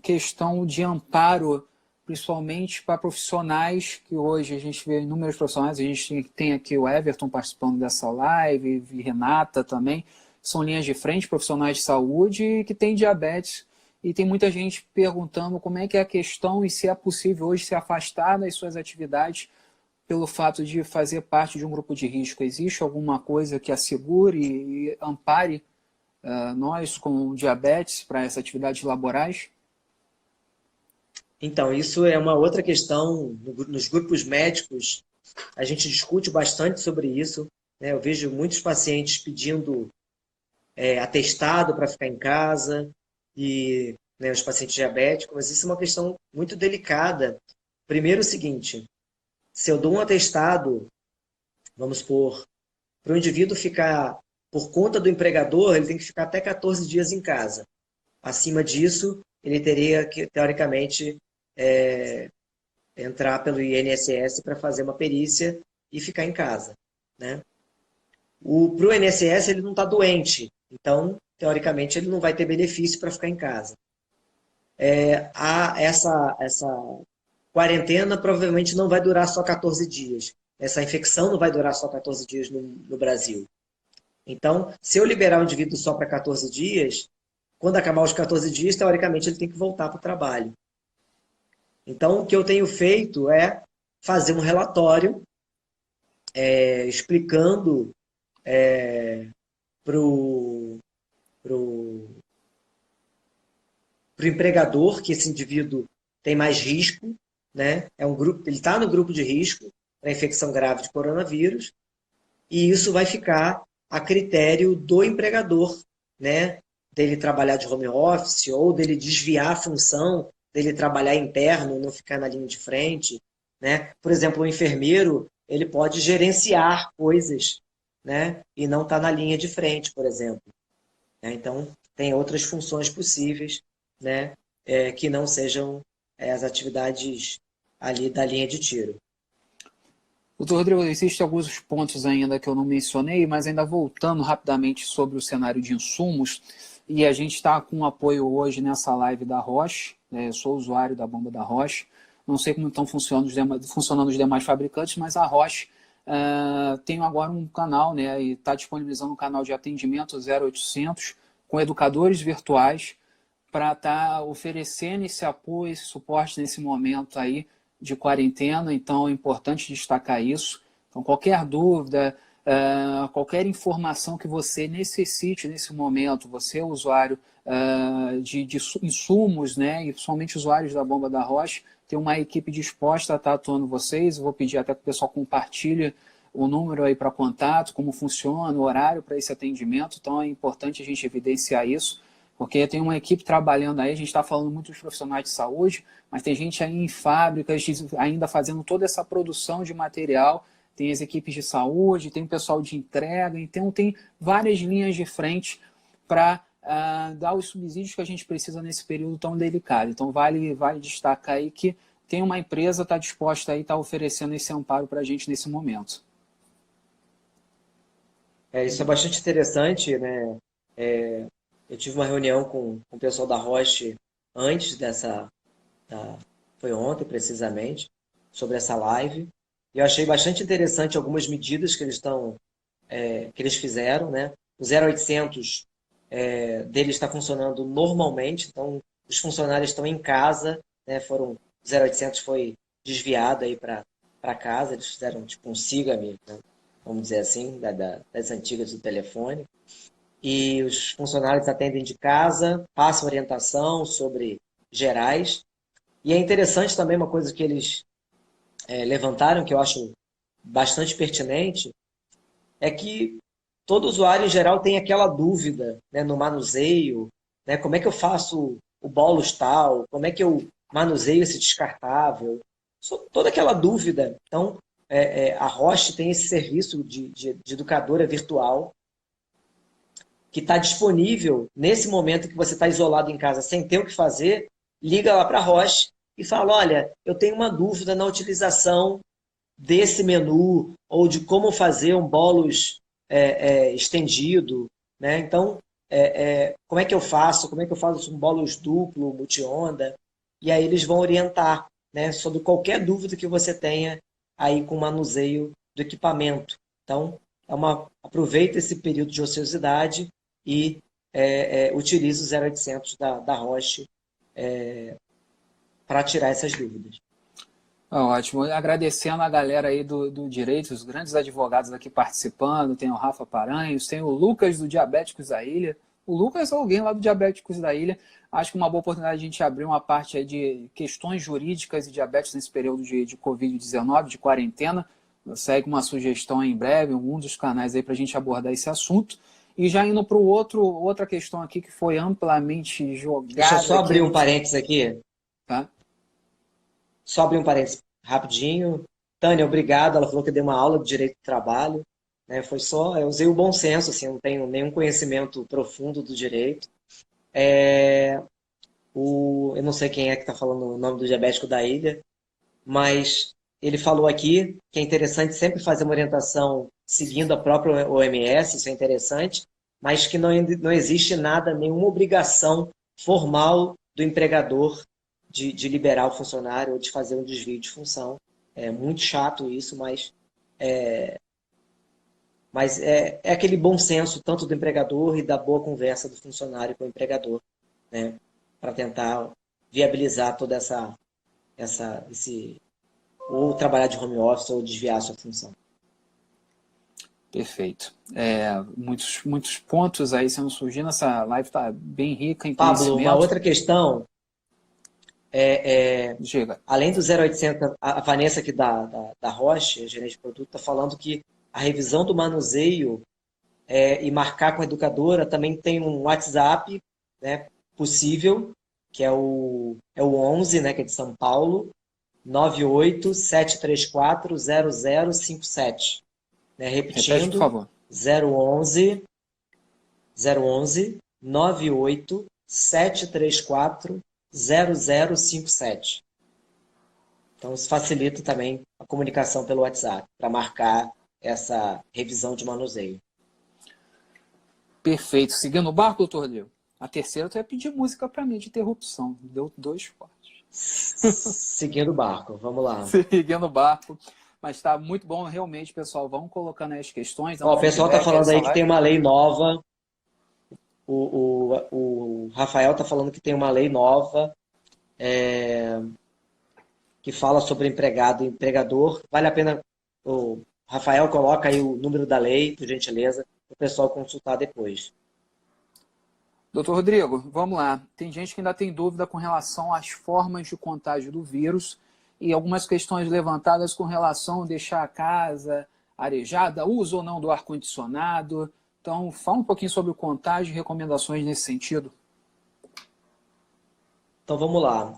questão de amparo, principalmente para profissionais, que hoje a gente vê inúmeros profissionais, a gente tem aqui o Everton participando dessa live, e Renata também, são linhas de frente, profissionais de saúde que têm diabetes, e tem muita gente perguntando como é que é a questão e se é possível hoje se afastar das suas atividades pelo fato de fazer parte de um grupo de risco. Existe alguma coisa que assegure e ampare nós com diabetes para essas atividades laborais? Então, isso é uma outra questão. Nos grupos médicos, a gente discute bastante sobre isso, né? Eu vejo muitos pacientes pedindo atestado para ficar em casa, e né, os pacientes diabéticos, mas isso é uma questão muito delicada. Primeiro, o seguinte, se eu dou um atestado, vamos supor, para o indivíduo ficar, por conta do empregador, ele tem que ficar até 14 dias em casa. Acima disso, ele teria que, teoricamente, entrar pelo INSS para fazer uma perícia e ficar em casa, né? Para o INSS, ele não está doente, então, teoricamente, ele não vai ter benefício para ficar em casa. Essa quarentena provavelmente não vai durar só 14 dias. Essa infecção não vai durar só 14 dias no Brasil. Então, se eu liberar o indivíduo só para 14 dias, quando acabar os 14 dias, teoricamente, ele tem que voltar para o trabalho. Então, o que eu tenho feito é fazer um relatório explicando para o empregador que esse indivíduo tem mais risco, né? Ele está no grupo de risco para infecção grave de coronavírus, e isso vai ficar a critério do empregador, né? Dele trabalhar de home office ou dele desviar a função, dele trabalhar interno, não ficar na linha de frente, né? Por exemplo, o enfermeiro, ele pode gerenciar coisas, né? E não estar na linha de frente, por exemplo. Então, tem outras funções possíveis, né? Que não sejam as atividades ali da linha de tiro. Doutor Rodrigo, existem alguns pontos ainda que eu não mencionei, mas ainda voltando rapidamente sobre o cenário de insumos, e a gente está com apoio hoje nessa live da Roche, eu sou usuário da bomba da Roche, não sei como estão funcionando os demais fabricantes, mas a Roche tem agora um canal, né, e está disponibilizando um canal de atendimento 0800 com educadores virtuais para estar oferecendo esse apoio, esse suporte nesse momento aí de quarentena. Então é importante destacar isso. Então qualquer dúvida, qualquer informação que você necessite nesse momento, você é usuário de insumos, né, e principalmente usuários da bomba da Roche, tem uma equipe disposta a estar atuando vocês. Eu vou pedir até que o pessoal compartilhe o número aí para contato, como funciona, o horário para esse atendimento. Então é importante a gente evidenciar isso, porque tem uma equipe trabalhando aí, a gente está falando muito dos profissionais de saúde, mas tem gente aí em fábricas ainda fazendo toda essa produção de material, tem as equipes de saúde, tem o pessoal de entrega, então tem várias linhas de frente para dar os subsídios que a gente precisa nesse período tão delicado. Então vale destacar aí que tem uma empresa que está disposta aí, está oferecendo esse amparo para a gente nesse momento. Isso é bastante interessante, né? Eu tive uma reunião com o pessoal da Roche antes foi ontem precisamente, sobre essa live, e eu achei bastante interessante algumas medidas que eles fizeram, né? O 0800 dele está funcionando normalmente, então os funcionários estão em casa, né? O 0800 foi desviado aí para casa, eles fizeram tipo um siga-me, né? Vamos dizer assim, das antigas do telefone. E os funcionários atendem de casa, passam orientação sobre gerais. E é interessante também uma coisa que eles levantaram, que eu acho bastante pertinente, é que todo usuário em geral tem aquela dúvida, né, no manuseio, né, como é que eu faço o bolos tal, como é que eu manuseio esse descartável, toda aquela dúvida. Então, a Roche tem esse serviço de educadora virtual que está disponível nesse momento que você está isolado em casa sem ter o que fazer, liga lá para a Roche e fala, olha, eu tenho uma dúvida na utilização desse menu ou de como fazer um bolos estendido, né? Então, como é que eu faço? Como é que eu faço um bolos duplo, multi-onda? E aí eles vão orientar, né, sobre qualquer dúvida que você tenha aí com o manuseio do equipamento. Então, aproveita esse período de ociosidade e utilize o 0800 da Roche para tirar essas dúvidas. Ótimo. Agradecendo a galera aí do Direito, os grandes advogados aqui participando. Tem o Rafa Paranhos, tem o Lucas do Diabéticos da Ilha. O Lucas é alguém lá do Diabéticos da Ilha. Acho que uma boa oportunidade de a gente abrir uma parte aí de questões jurídicas e diabetes nesse período de Covid-19, de quarentena. Segue uma sugestão aí em breve, um dos canais aí para a gente abordar esse assunto. E já indo para outra questão aqui que foi amplamente jogada. Deixa eu só abrir um parênteses aqui. Tá? Só abrir um parênteses rapidinho. Tânia, obrigado. Ela falou que deu uma aula de direito do trabalho. Né? Eu usei o bom senso, assim, não tenho nenhum conhecimento profundo do direito. Eu não sei quem é que está falando o nome do diabético da ilha, mas ele falou aqui que é interessante sempre fazer uma orientação seguindo a própria OMS, isso é interessante, mas que não existe nada, nenhuma obrigação formal do empregador de liberar o funcionário ou de fazer um desvio de função. É muito chato isso, mas é aquele bom senso tanto do empregador e da boa conversa do funcionário com o empregador, né, para tentar viabilizar toda ou trabalhar de home office ou desviar a sua função. Perfeito. Muitos pontos aí sendo surgindo, essa live está bem rica em Pablo, conhecimento. uma outra questão Diga. Além do 0800, a Vanessa aqui da Roche, a gerente de produto, está falando que a revisão do manuseio e marcar com a educadora também tem um WhatsApp, né, possível, que é o 11, né, que é de São Paulo, 987340057. Né, repetindo, repete, por favor. 011 98734 0057. Então, isso facilita também a comunicação pelo WhatsApp, para marcar essa revisão de manuseio. Perfeito. Seguindo o barco, doutor Rodrigo? A terceira, tu ia pedir música para mim de interrupção. Deu 2 cortes. Seguindo o barco, vamos lá. Seguindo o barco. Mas está muito bom, realmente, pessoal. Vamos colocando aí as questões. O pessoal está falando aí que tem uma lei nova. O Rafael está falando que tem uma lei nova que fala sobre empregado e empregador. Vale a pena, o Rafael coloca aí o número da lei, por gentileza, para o pessoal consultar depois. Doutor Rodrigo, vamos lá. Tem gente que ainda tem dúvida com relação às formas de contágio do vírus e algumas questões levantadas com relação a deixar a casa arejada, uso ou não do ar-condicionado. Então, fala um pouquinho sobre o contágio e recomendações nesse sentido. Então, vamos lá.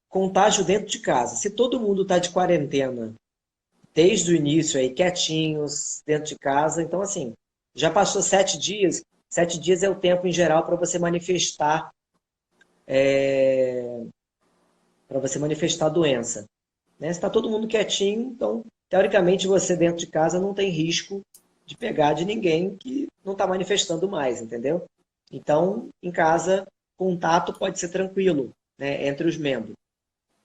Contágio dentro de casa. Se todo mundo está de quarentena desde o início, aí, quietinhos, dentro de casa, então, assim, já passou 7 dias. 7 dias é o tempo, em geral, para você manifestar a doença. Né? Se está todo mundo quietinho, então, teoricamente, você dentro de casa não tem risco de pegar de ninguém que não está manifestando mais, entendeu? Então, em casa, contato pode ser tranquilo, né, entre os membros.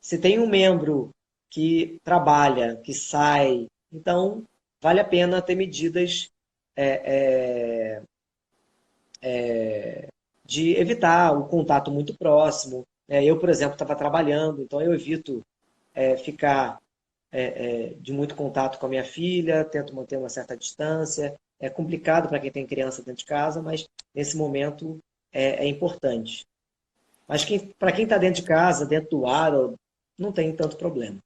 Se tem um membro que trabalha, que sai, então vale a pena ter medidas de evitar o contato muito próximo. Eu, por exemplo, estava trabalhando, então eu evito ficar de muito contato com a minha filha, tento manter uma certa distância. É complicado para quem tem criança dentro de casa, mas nesse momento é importante. Mas para quem está dentro de casa, dentro do ar, não tem tanto problema.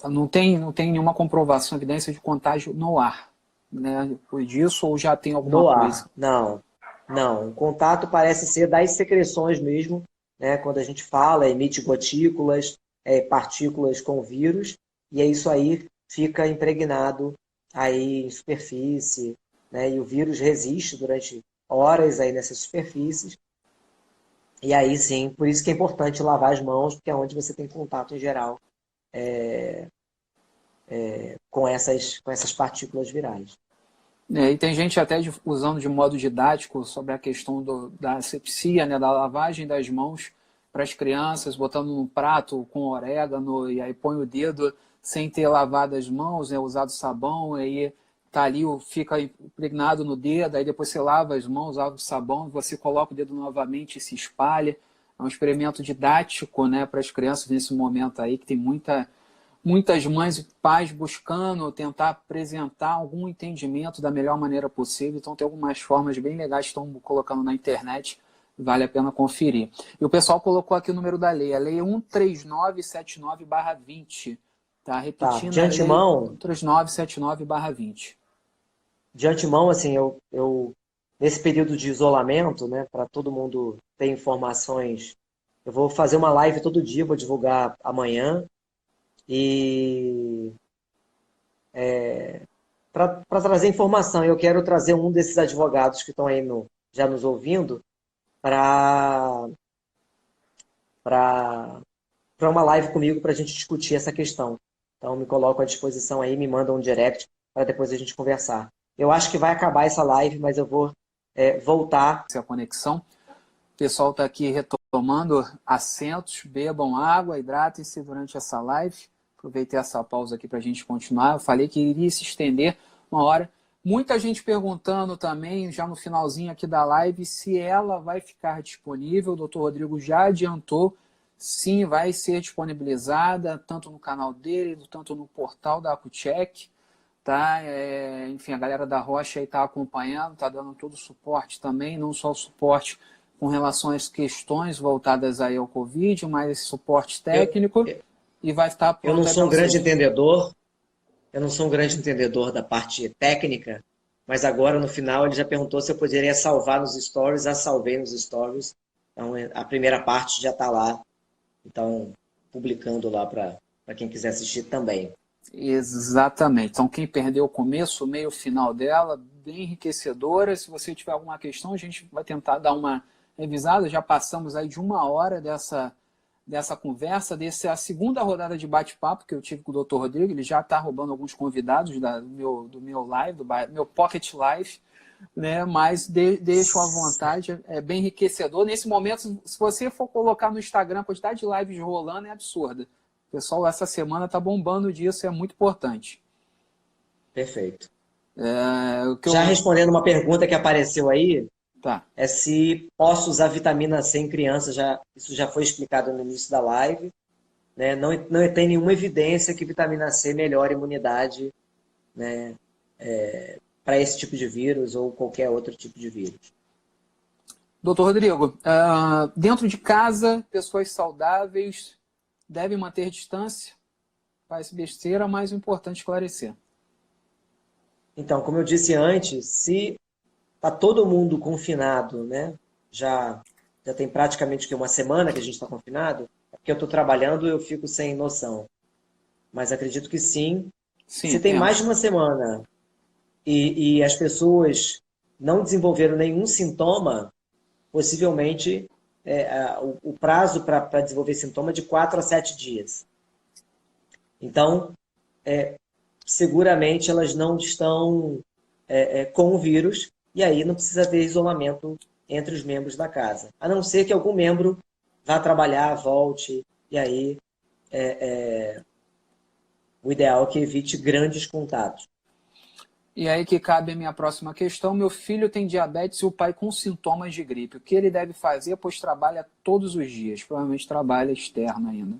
Não tem nenhuma comprovação, evidência de contágio no ar, né? Depois disso, ou já tem alguma No coisa? ar, não. Não, o contato parece ser das secreções mesmo, né? Quando a gente fala, emite gotículas, partículas com vírus, e é isso aí fica impregnado aí em superfície, né? E o vírus resiste durante horas aí nessas superfícies. E aí sim, por isso que é importante lavar as mãos, porque é onde você tem contato em geral com essas partículas virais. E tem gente até usando de modo didático sobre a questão da asepsia, né, da lavagem das mãos para as crianças, botando num prato com orégano e aí põe o dedo sem ter lavado as mãos, né, usado sabão, aí tá ali, fica impregnado no dedo, aí depois você lava as mãos, lava o sabão, você coloca o dedo novamente e se espalha. É um experimento didático, né, para as crianças nesse momento aí, que tem muitas mães e pais buscando tentar apresentar algum entendimento da melhor maneira possível. Então tem algumas formas bem legais que estão colocando na internet, vale a pena conferir. E o pessoal colocou aqui o número da lei, a lei 13979/20. Tá repetindo, De a lei antemão, 13979/20. assim, eu nesse período de isolamento, né, para todo mundo ter informações, eu vou fazer uma live todo dia, vou divulgar amanhã, e para trazer informação, eu quero trazer um desses advogados que estão aí já nos ouvindo para uma live comigo para a gente discutir essa questão. Então, me coloco à disposição aí, me mandam um direct para depois a gente conversar. Eu acho que vai acabar essa live, mas eu vou voltar. Essa conexão. O pessoal está aqui retomando assentos, bebam água, hidratem-se durante essa live. Aproveitei essa pausa aqui para a gente continuar. Eu falei que iria se estender uma hora. Muita gente perguntando também, já no finalzinho aqui da live, se ela vai ficar disponível. O doutor Rodrigo já adiantou, sim, vai ser disponibilizada, tanto no canal dele, tanto no portal da Accu-Check. Tá? Enfim, a galera da Rocha está acompanhando, está dando todo o suporte também, não só o suporte com relação às questões voltadas aí ao Covid, mas esse suporte técnico, e vai estar pronto. Eu não sou um grande entendedor, da parte técnica, mas agora no final ele já perguntou se eu poderia salvar nos stories, já salvei nos stories, então a primeira parte já está lá, então publicando lá para quem quiser assistir também. Exatamente. Então, quem perdeu o começo, o meio, o final dela, bem enriquecedora. Se você tiver alguma questão, a gente vai tentar dar uma revisada. Já passamos aí de uma hora dessa conversa, a segunda rodada de bate-papo que eu tive com o Dr. Rodrigo. Ele já está roubando alguns convidados do meu live, do meu Pocket Live, né? Mas deixo à vontade, é bem enriquecedor. Nesse momento, se você for colocar no Instagram, a quantidade de lives rolando é absurda. O pessoal essa semana está bombando disso, é muito importante. Perfeito. Já respondendo uma pergunta que apareceu aí, tá. É se posso usar vitamina C em criança, isso já foi explicado no início da live. Né? Não tem nenhuma evidência que vitamina C melhore a imunidade, né, para esse tipo de vírus ou qualquer outro tipo de vírus. Doutor Rodrigo, dentro de casa, pessoas saudáveis devem manter distância? Parece besteira, mas é importante esclarecer. Então, como eu disse antes, se está todo mundo confinado, né? Já tem praticamente uma semana que a gente está confinado, porque eu estou trabalhando eu fico sem noção. Mas acredito que sim. Se tem mais de uma semana e as pessoas não desenvolveram nenhum sintoma, possivelmente o prazo para desenvolver sintoma é de 4 a 7 dias. Então, seguramente elas não estão com o vírus, e aí não precisa ter isolamento entre os membros da casa. A não ser que algum membro vá trabalhar, volte, e aí o ideal é que evite grandes contatos. E aí que cabe a minha próxima questão. Meu filho tem diabetes e o pai com sintomas de gripe. O que ele deve fazer, pois trabalha todos os dias? Provavelmente trabalha externo ainda.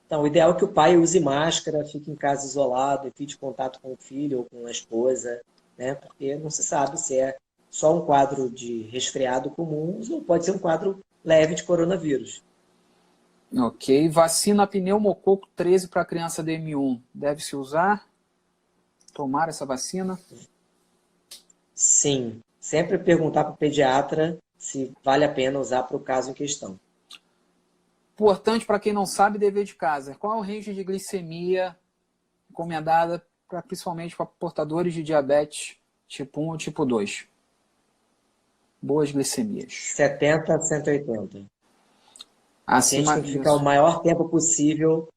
Então, o ideal é que o pai use máscara, fique em casa isolado, evite contato com o filho ou com a esposa, né? Porque não se sabe se é só um quadro de resfriado comum ou pode ser um quadro leve de coronavírus. Ok. Vacina pneumococo 13 para criança DM1. Deve-se usar? Tomar essa vacina? Sim, sempre perguntar para o pediatra se vale a pena usar para o caso em questão. Importante para quem não sabe, dever de casa. Qual é o range de glicemia recomendada principalmente para portadores de diabetes tipo 1 ou tipo 2? Boas glicemias. 70 a 180. O paciente Acima tem que ficar o disso. maior tempo possível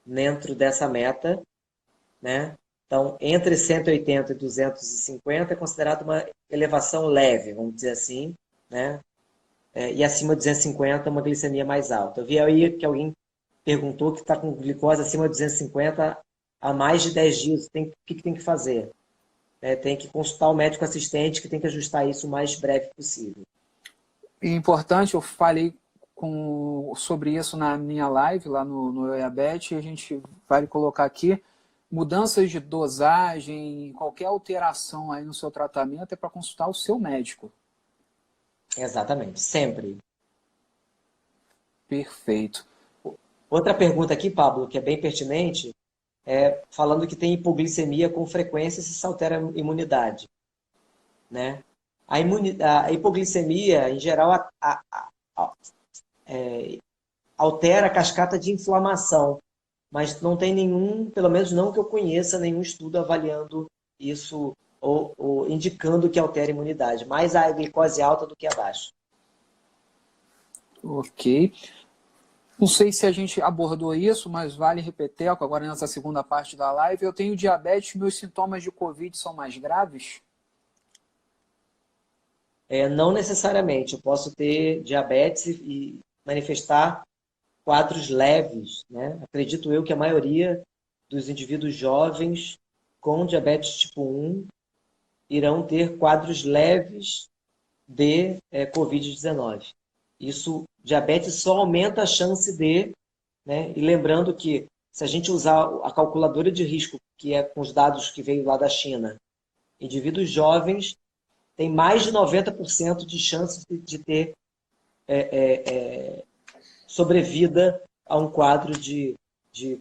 dentro dessa meta, né? Então, entre 180 e 250 é considerado uma elevação leve, vamos dizer assim, né? E acima de 250 uma glicemia mais alta. Eu vi aí que alguém perguntou que está com glicose acima de 250 há mais de 10 dias. O que tem que fazer? Tem que consultar o médico assistente, que tem que ajustar isso o mais breve possível. E importante, eu falei sobre isso na minha live lá no EABET, e a gente vai colocar aqui mudanças de dosagem, qualquer alteração aí no seu tratamento é para consultar o seu médico. Exatamente, sempre. Perfeito. Outra pergunta aqui, Pablo, que é bem pertinente, falando que tem hipoglicemia com frequência se altera a imunidade, né? A hipoglicemia, em geral, altera a cascata de inflamação, mas não tem nenhum, pelo menos não que eu conheça, nenhum estudo avaliando isso ou indicando que altera a imunidade. Mais a glicose alta do que a baixa. Ok. Não sei se a gente abordou isso, mas vale repetir, agora nessa segunda parte da live. Eu tenho diabetes, meus sintomas de Covid são mais graves? Não necessariamente. Eu posso ter diabetes e manifestar quadros leves, né? Acredito eu que a maioria dos indivíduos jovens com diabetes tipo 1 irão ter quadros leves de Covid-19. Isso, diabetes só aumenta a chance de, né? E lembrando que se a gente usar a calculadora de risco, que é com os dados que veio lá da China, indivíduos jovens têm mais de 90% de chance de ter sobrevida a um quadro de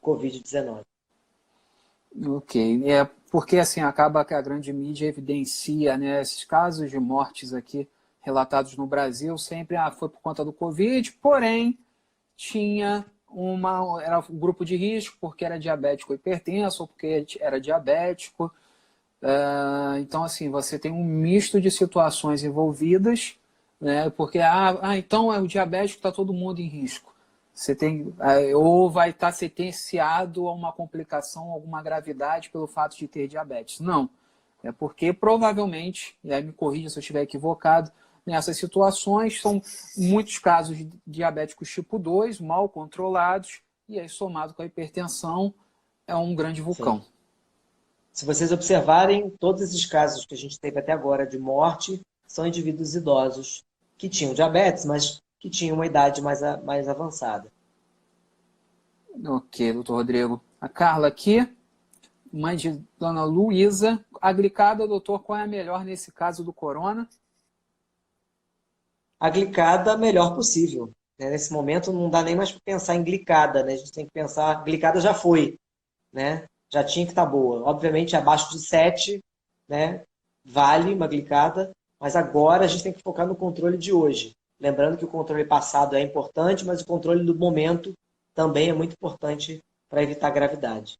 Covid-19. Ok. Porque assim acaba que a grande mídia evidencia, né, esses casos de mortes aqui relatados no Brasil, sempre foi por conta do Covid, porém tinha era um grupo de risco porque era diabético ou hipertenso, ou porque era diabético. Então, assim, você tem um misto de situações envolvidas, né? Porque, então é o diabético, está todo mundo em risco. Você tem, ou vai estar sentenciado a uma complicação, alguma gravidade pelo fato de ter diabetes. Não. É porque provavelmente, e aí me corrija se eu estiver equivocado, nessas situações são muitos casos de diabéticos tipo 2, mal controlados, e aí somado com a hipertensão, é um grande vulcão. Sim. Se vocês observarem, todos esses casos que a gente teve até agora de morte são indivíduos idosos que tinham diabetes, mas que tinham uma idade mais avançada. Ok, doutor Rodrigo. A Carla aqui, mãe de dona Luísa. A glicada, doutor, qual é a melhor nesse caso do corona? A glicada, melhor possível. Né? Nesse momento não dá nem mais para pensar em glicada, né? A gente tem que pensar, glicada já foi, né? Já tinha que estar boa. Obviamente, abaixo de 7, né? Vale uma glicada, mas agora a gente tem que focar no controle de hoje. Lembrando que o controle passado é importante, mas o controle do momento também é muito importante para evitar gravidade.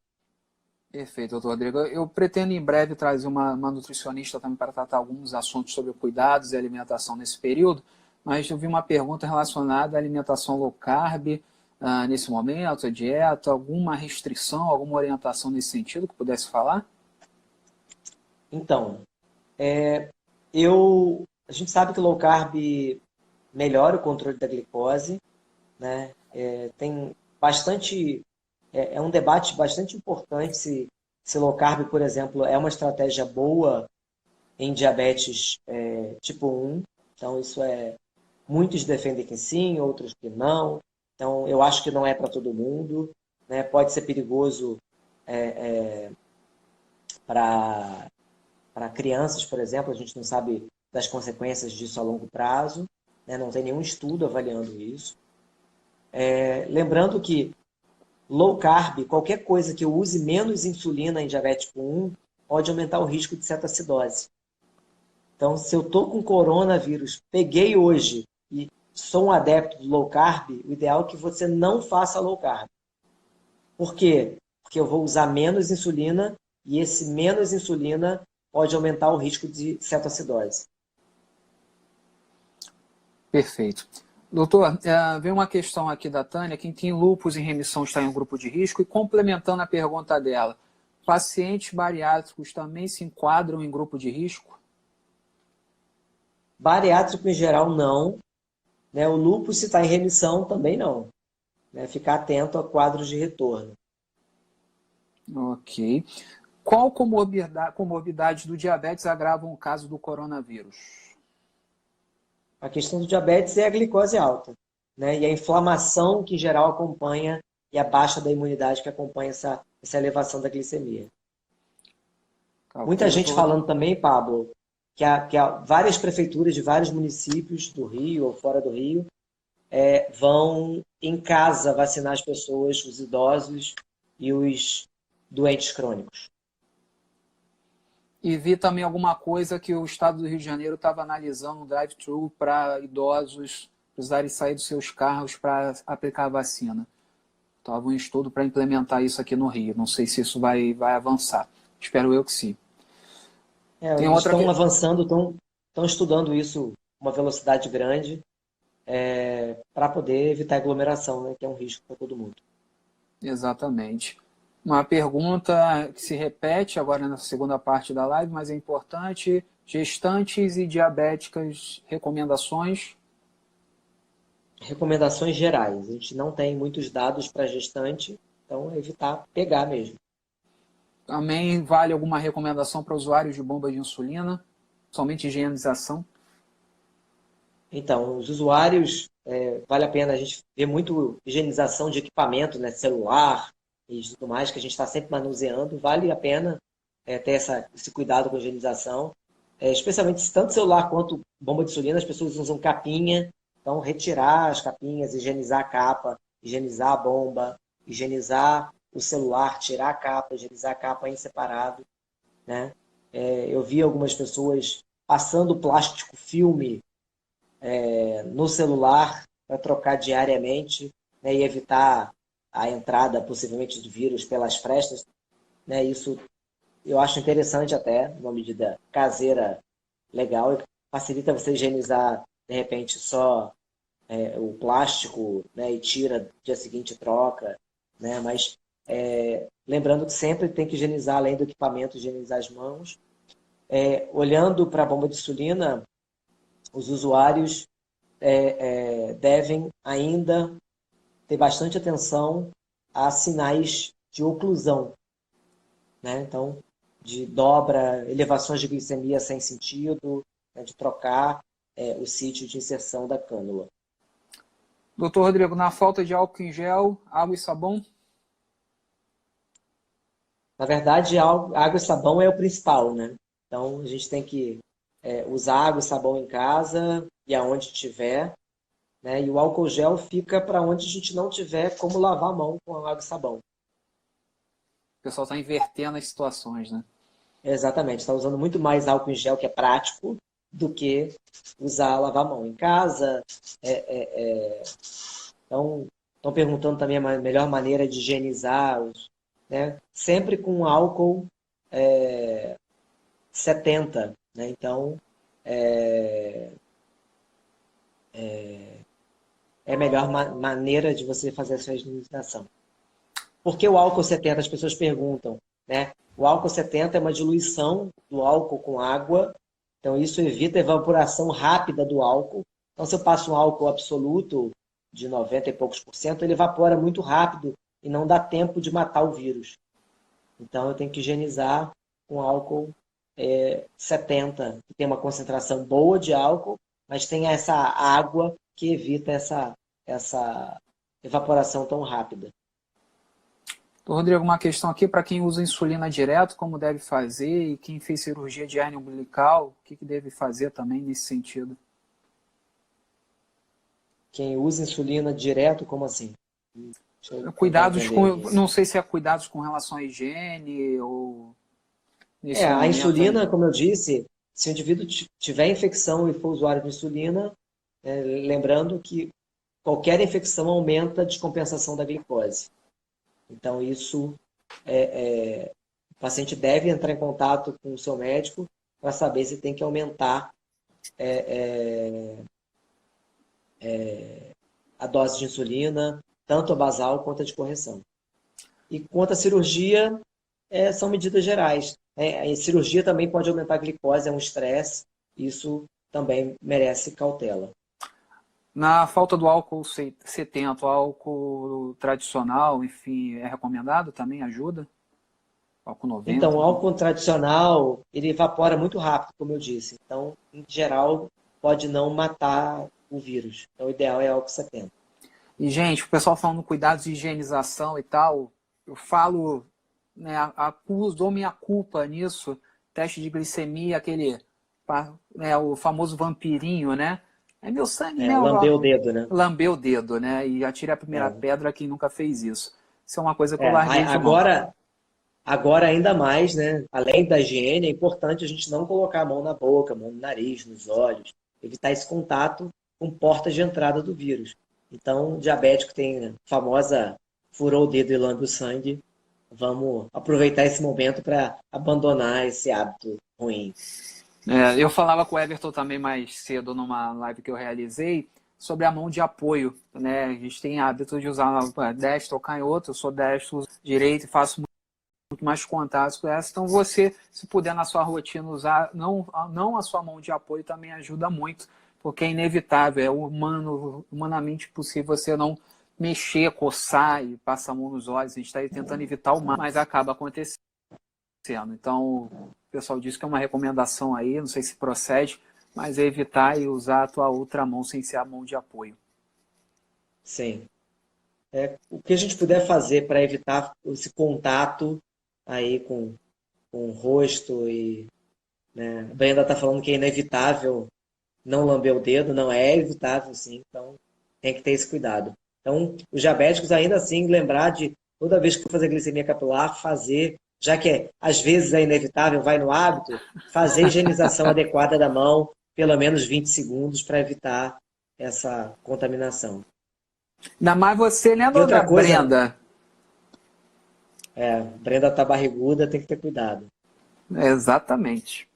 Perfeito, doutor Rodrigo. Eu pretendo em breve trazer uma nutricionista também para tratar alguns assuntos sobre cuidados e alimentação nesse período, mas eu vi uma pergunta relacionada à alimentação low carb nesse momento, a dieta, alguma restrição, alguma orientação nesse sentido que pudesse falar? Então, a gente sabe que low carb melhora o controle da glicose, né? Tem bastante, é um debate bastante importante se se low carb, por exemplo, é uma estratégia boa em diabetes tipo 1. Então, muitos defendem que sim, outros que não. Então, eu acho que não é para todo mundo, né? Pode ser perigoso para crianças, por exemplo. A gente não sabe das consequências disso a longo prazo, né? Não tem nenhum estudo avaliando isso. Lembrando que low carb, qualquer coisa que eu use menos insulina em diabetes tipo 1, pode aumentar o risco de cetoacidose. Então, se eu estou com coronavírus, peguei hoje e sou um adepto do low carb, o ideal é que você não faça low carb. Por quê? Porque eu vou usar menos insulina e esse menos insulina pode aumentar o risco de cetoacidose. Perfeito. Doutor, vem uma questão aqui da Tânia: quem tem lúpus em remissão está em um grupo de risco? E complementando a pergunta dela, pacientes bariátricos também se enquadram em grupo de risco? Bariátrico em geral, não. Né? O lúpus, se está em remissão, também não. Né? Ficar atento a quadros de retorno. Ok. Qual comorbidade do diabetes agrava o caso do coronavírus? A questão do diabetes é a glicose alta, né? E a inflamação que em geral acompanha e a baixa da imunidade que acompanha essa elevação da glicemia. Muita gente falando também, Pablo, que há várias prefeituras de vários municípios do Rio ou fora do Rio vão em casa vacinar as pessoas, os idosos e os doentes crônicos. E vi também alguma coisa que o estado do Rio de Janeiro estava analisando um drive-thru para idosos precisarem sair dos seus carros para aplicar a vacina. Estava um estudo para implementar isso aqui no Rio. Não sei se isso vai avançar. Espero eu que sim. Eles estão avançando, estão estudando isso uma velocidade grande para poder evitar aglomeração, né, que é um risco para todo mundo. Exatamente. Uma pergunta que se repete agora na segunda parte da live, mas é importante: gestantes e diabéticas, recomendações? Recomendações gerais. A gente não tem muitos dados para gestante, então evitar pegar mesmo. Também vale alguma recomendação para usuários de bomba de insulina? Somente higienização? Então, os usuários, vale a pena a gente ver muito higienização de equipamento, né, celular e tudo mais, que a gente está sempre manuseando. Vale a pena ter esse cuidado com a higienização. Especialmente tanto celular quanto bomba de insulina, as pessoas usam capinha. Então, retirar as capinhas, higienizar a capa, higienizar a bomba, higienizar o celular, tirar a capa, higienizar a capa em separado. Né? Eu vi algumas pessoas passando plástico filme no celular para trocar diariamente, né, e evitar a entrada, possivelmente, do vírus pelas frestas. Né? Isso eu acho interessante até, uma medida caseira legal, e facilita você higienizar, de repente, só o plástico, né, e tira, no dia seguinte troca. Né? Mas lembrando que sempre tem que higienizar, além do equipamento, higienizar as mãos. Olhando para a bomba de insulina, os usuários devem ainda ter bastante atenção a sinais de oclusão, né? Então, de dobra, elevações de glicemia sem sentido, né? De trocar o sítio de inserção da cânula. Doutor Rodrigo, na falta de álcool em gel, água e sabão? Na verdade, água e sabão é o principal, né? Então, a gente tem que usar água e sabão em casa e aonde tiver. Né? E o álcool gel fica para onde a gente não tiver como lavar a mão com água e sabão. O pessoal está invertendo as situações, né? Exatamente, está usando muito mais álcool em gel, que é prático, do que lavar a mão em casa. Então, estão perguntando também a melhor maneira de higienizar, né? Sempre com álcool 70. Né? Então, é a melhor maneira de você fazer essa higienização. Por que o álcool 70? As pessoas perguntam. Né? O álcool 70 é uma diluição do álcool com água, então isso evita a evaporação rápida do álcool. Então, se eu passo um álcool absoluto de 90 e poucos %, ele evapora muito rápido e não dá tempo de matar o vírus. Então eu tenho que higienizar com álcool 70, que tem uma concentração boa de álcool, mas tem essa água que evita essa evaporação tão rápida. Rodrigo, uma questão aqui para quem usa insulina direto, como deve fazer? E quem fez cirurgia de hérnia umbilical, o que deve fazer também nesse sentido? Quem usa insulina direto, como assim? Cuidados com, não sei se é cuidados com relação à higiene ou nesse a momento insulina, aí. como eu disse, se o indivíduo tiver infecção e for usuário de insulina, lembrando que qualquer infecção aumenta a descompensação da glicose. Então, isso, o paciente deve entrar em contato com o seu médico para saber se tem que aumentar a dose de insulina, tanto a basal quanto a de correção. E quanto à cirurgia, são medidas gerais. A cirurgia também pode aumentar a glicose, é um estresse, isso também merece cautela. Na falta do álcool 70, o álcool tradicional, enfim, é recomendado também? Ajuda? Álcool 90? Então, o álcool tradicional, ele evapora muito rápido, como eu disse. Então, em geral, pode não matar o vírus. Então, o ideal é álcool 70. E, gente, o pessoal falando cuidados de higienização e tal, eu falo, né, dou minha culpa nisso, teste de glicemia, aquele, né, o famoso vampirinho, né? É meu sangue, né? Lamber o dedo, né? Lamber o dedo, né? E atire a primeira pedra quem nunca fez isso. Isso é uma coisa que eu larguei de mão. Agora, ainda mais, né? Além da higiene, é importante a gente não colocar a mão na boca, a mão no nariz, nos olhos, evitar esse contato com portas de entrada do vírus. Então, o diabético tem a famosa furou o dedo e lambe o sangue. Vamos aproveitar esse momento para abandonar esse hábito ruim. Eu falava com o Everton também mais cedo numa live que eu realizei sobre a mão de apoio, né? A gente tem hábito de usar destro ou canhoto, eu sou destro, direito e faço muito mais contatos com essa. Então você, se puder na sua rotina usar não a sua mão de apoio, também ajuda muito, porque é inevitável, é humanamente possível você não mexer, coçar e passar a mão nos olhos. A gente está tentando evitar o mal, mas acaba acontecendo. Então, o pessoal diz que é uma recomendação aí, não sei se procede, mas é evitar e usar a tua outra mão sem ser a mão de apoio. Sim. O que a gente puder fazer para evitar esse contato aí com o rosto e, né? A Brenda está falando que é inevitável não lamber o dedo, não é evitável sim, então tem que ter esse cuidado. Então, os diabéticos ainda assim lembrar de toda vez que for fazer glicemia capilar, fazer, já que às vezes é inevitável, vai no hábito, fazer a higienização adequada da mão, pelo menos 20 segundos para evitar essa contaminação. Ainda mais você, né, dona Brenda? Brenda tá barriguda, tem que ter cuidado. Exatamente.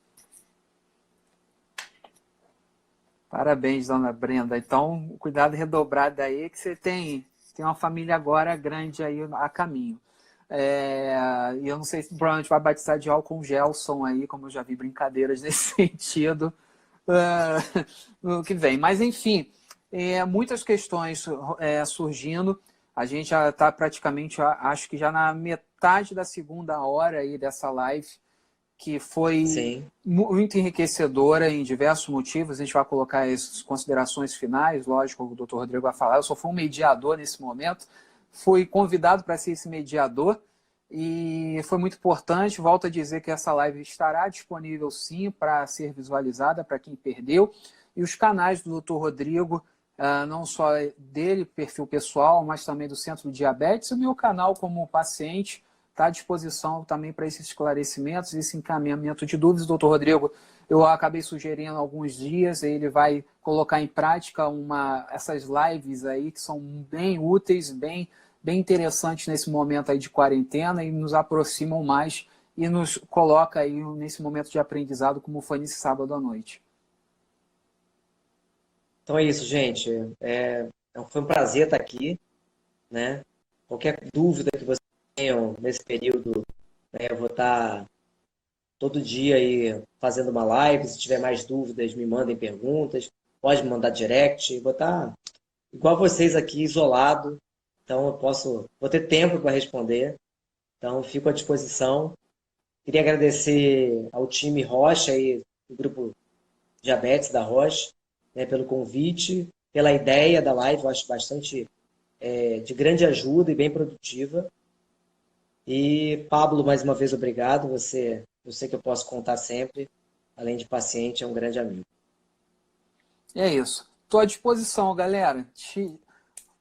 Parabéns, dona Brenda. Então, cuidado redobrado aí, que você tem uma família agora grande aí a caminho. E eu não sei se provavelmente vai batizar de álcool Gelson aí, como eu já vi brincadeiras nesse sentido no que vem. Mas, enfim, muitas questões surgindo. A gente já está praticamente, acho que já na metade da segunda hora aí dessa live, que foi Sim. muito enriquecedora em diversos motivos. A gente vai colocar as considerações finais, lógico, o doutor Rodrigo vai falar. Eu só fui um mediador nesse momento, fui convidado para ser esse mediador e foi muito importante. Volto a dizer que essa live estará disponível sim para ser visualizada para quem perdeu. E os canais do doutor Rodrigo, não só dele, perfil pessoal, mas também do Centro do Diabetes, e o meu canal como paciente, está à disposição também para esses esclarecimentos, esse encaminhamento de dúvidas. Doutor Rodrigo, eu acabei sugerindo há alguns dias, ele vai colocar em prática essas lives aí que são bem úteis, bem interessantes nesse momento aí de quarentena e nos aproximam mais e nos coloca aí nesse momento de aprendizado como foi nesse sábado à noite. Então é isso, gente. Foi um prazer estar aqui, né? Qualquer dúvida que vocês tenham nesse período, né, eu vou estar todo dia aí fazendo uma live. Se tiver mais dúvidas, me mandem perguntas. Pode me mandar direct. Vou estar igual vocês aqui, isolado. Então vou ter tempo para responder. Então, fico à disposição. Queria agradecer ao time Rocha e do grupo Diabetes da Rocha, né, pelo convite, pela ideia da live, eu acho bastante de grande ajuda e bem produtiva. E, Pablo, mais uma vez, obrigado. Eu sei que eu posso contar sempre. Além de paciente, é um grande amigo. É isso. Estou à disposição, galera.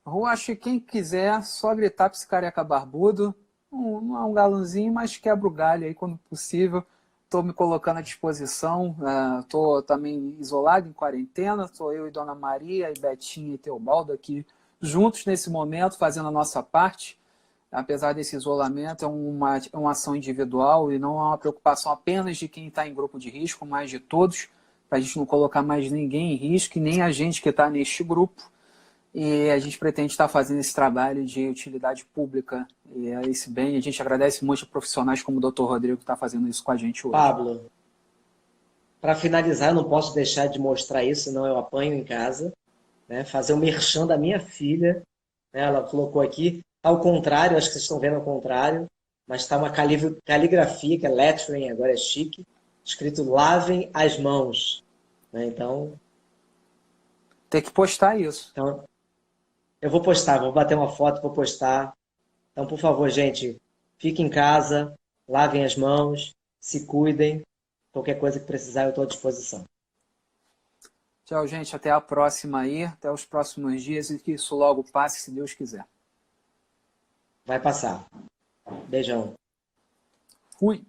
Rocha, quem quiser, só gritar para esse careca barbudo. Não é um galãozinho, mas quebra o galho aí quando possível. Estou me colocando à disposição. Estou também isolado, em quarentena. Estou eu e Dona Maria, e Betinha e Teobaldo aqui juntos nesse momento, fazendo a nossa parte. Apesar desse isolamento, é uma ação individual e não é uma preocupação apenas de quem está em grupo de risco, mas de todos, para a gente não colocar mais ninguém em risco, e nem a gente que está neste grupo. E a gente pretende estar fazendo esse trabalho de utilidade pública e a esse bem. A gente agradece muito a profissionais como o Dr. Rodrigo que está fazendo isso com a gente hoje. Pablo, para finalizar, eu não posso deixar de mostrar isso, senão eu apanho em casa, né? Fazer o merchan da minha filha, né? Ela colocou aqui, ao contrário, acho que vocês estão vendo ao contrário, mas está uma caligrafia, que é lettering, agora é chique, escrito lavem as mãos. Né? Então... Tem que postar isso. Então, eu vou postar, vou bater uma foto, vou postar. Então, por favor, gente, fiquem em casa, lavem as mãos, se cuidem. Qualquer coisa que precisar, eu estou à disposição. Tchau, gente. Até a próxima aí. Até os próximos dias e que isso logo passe, se Deus quiser. Vai passar. Beijão. Fui.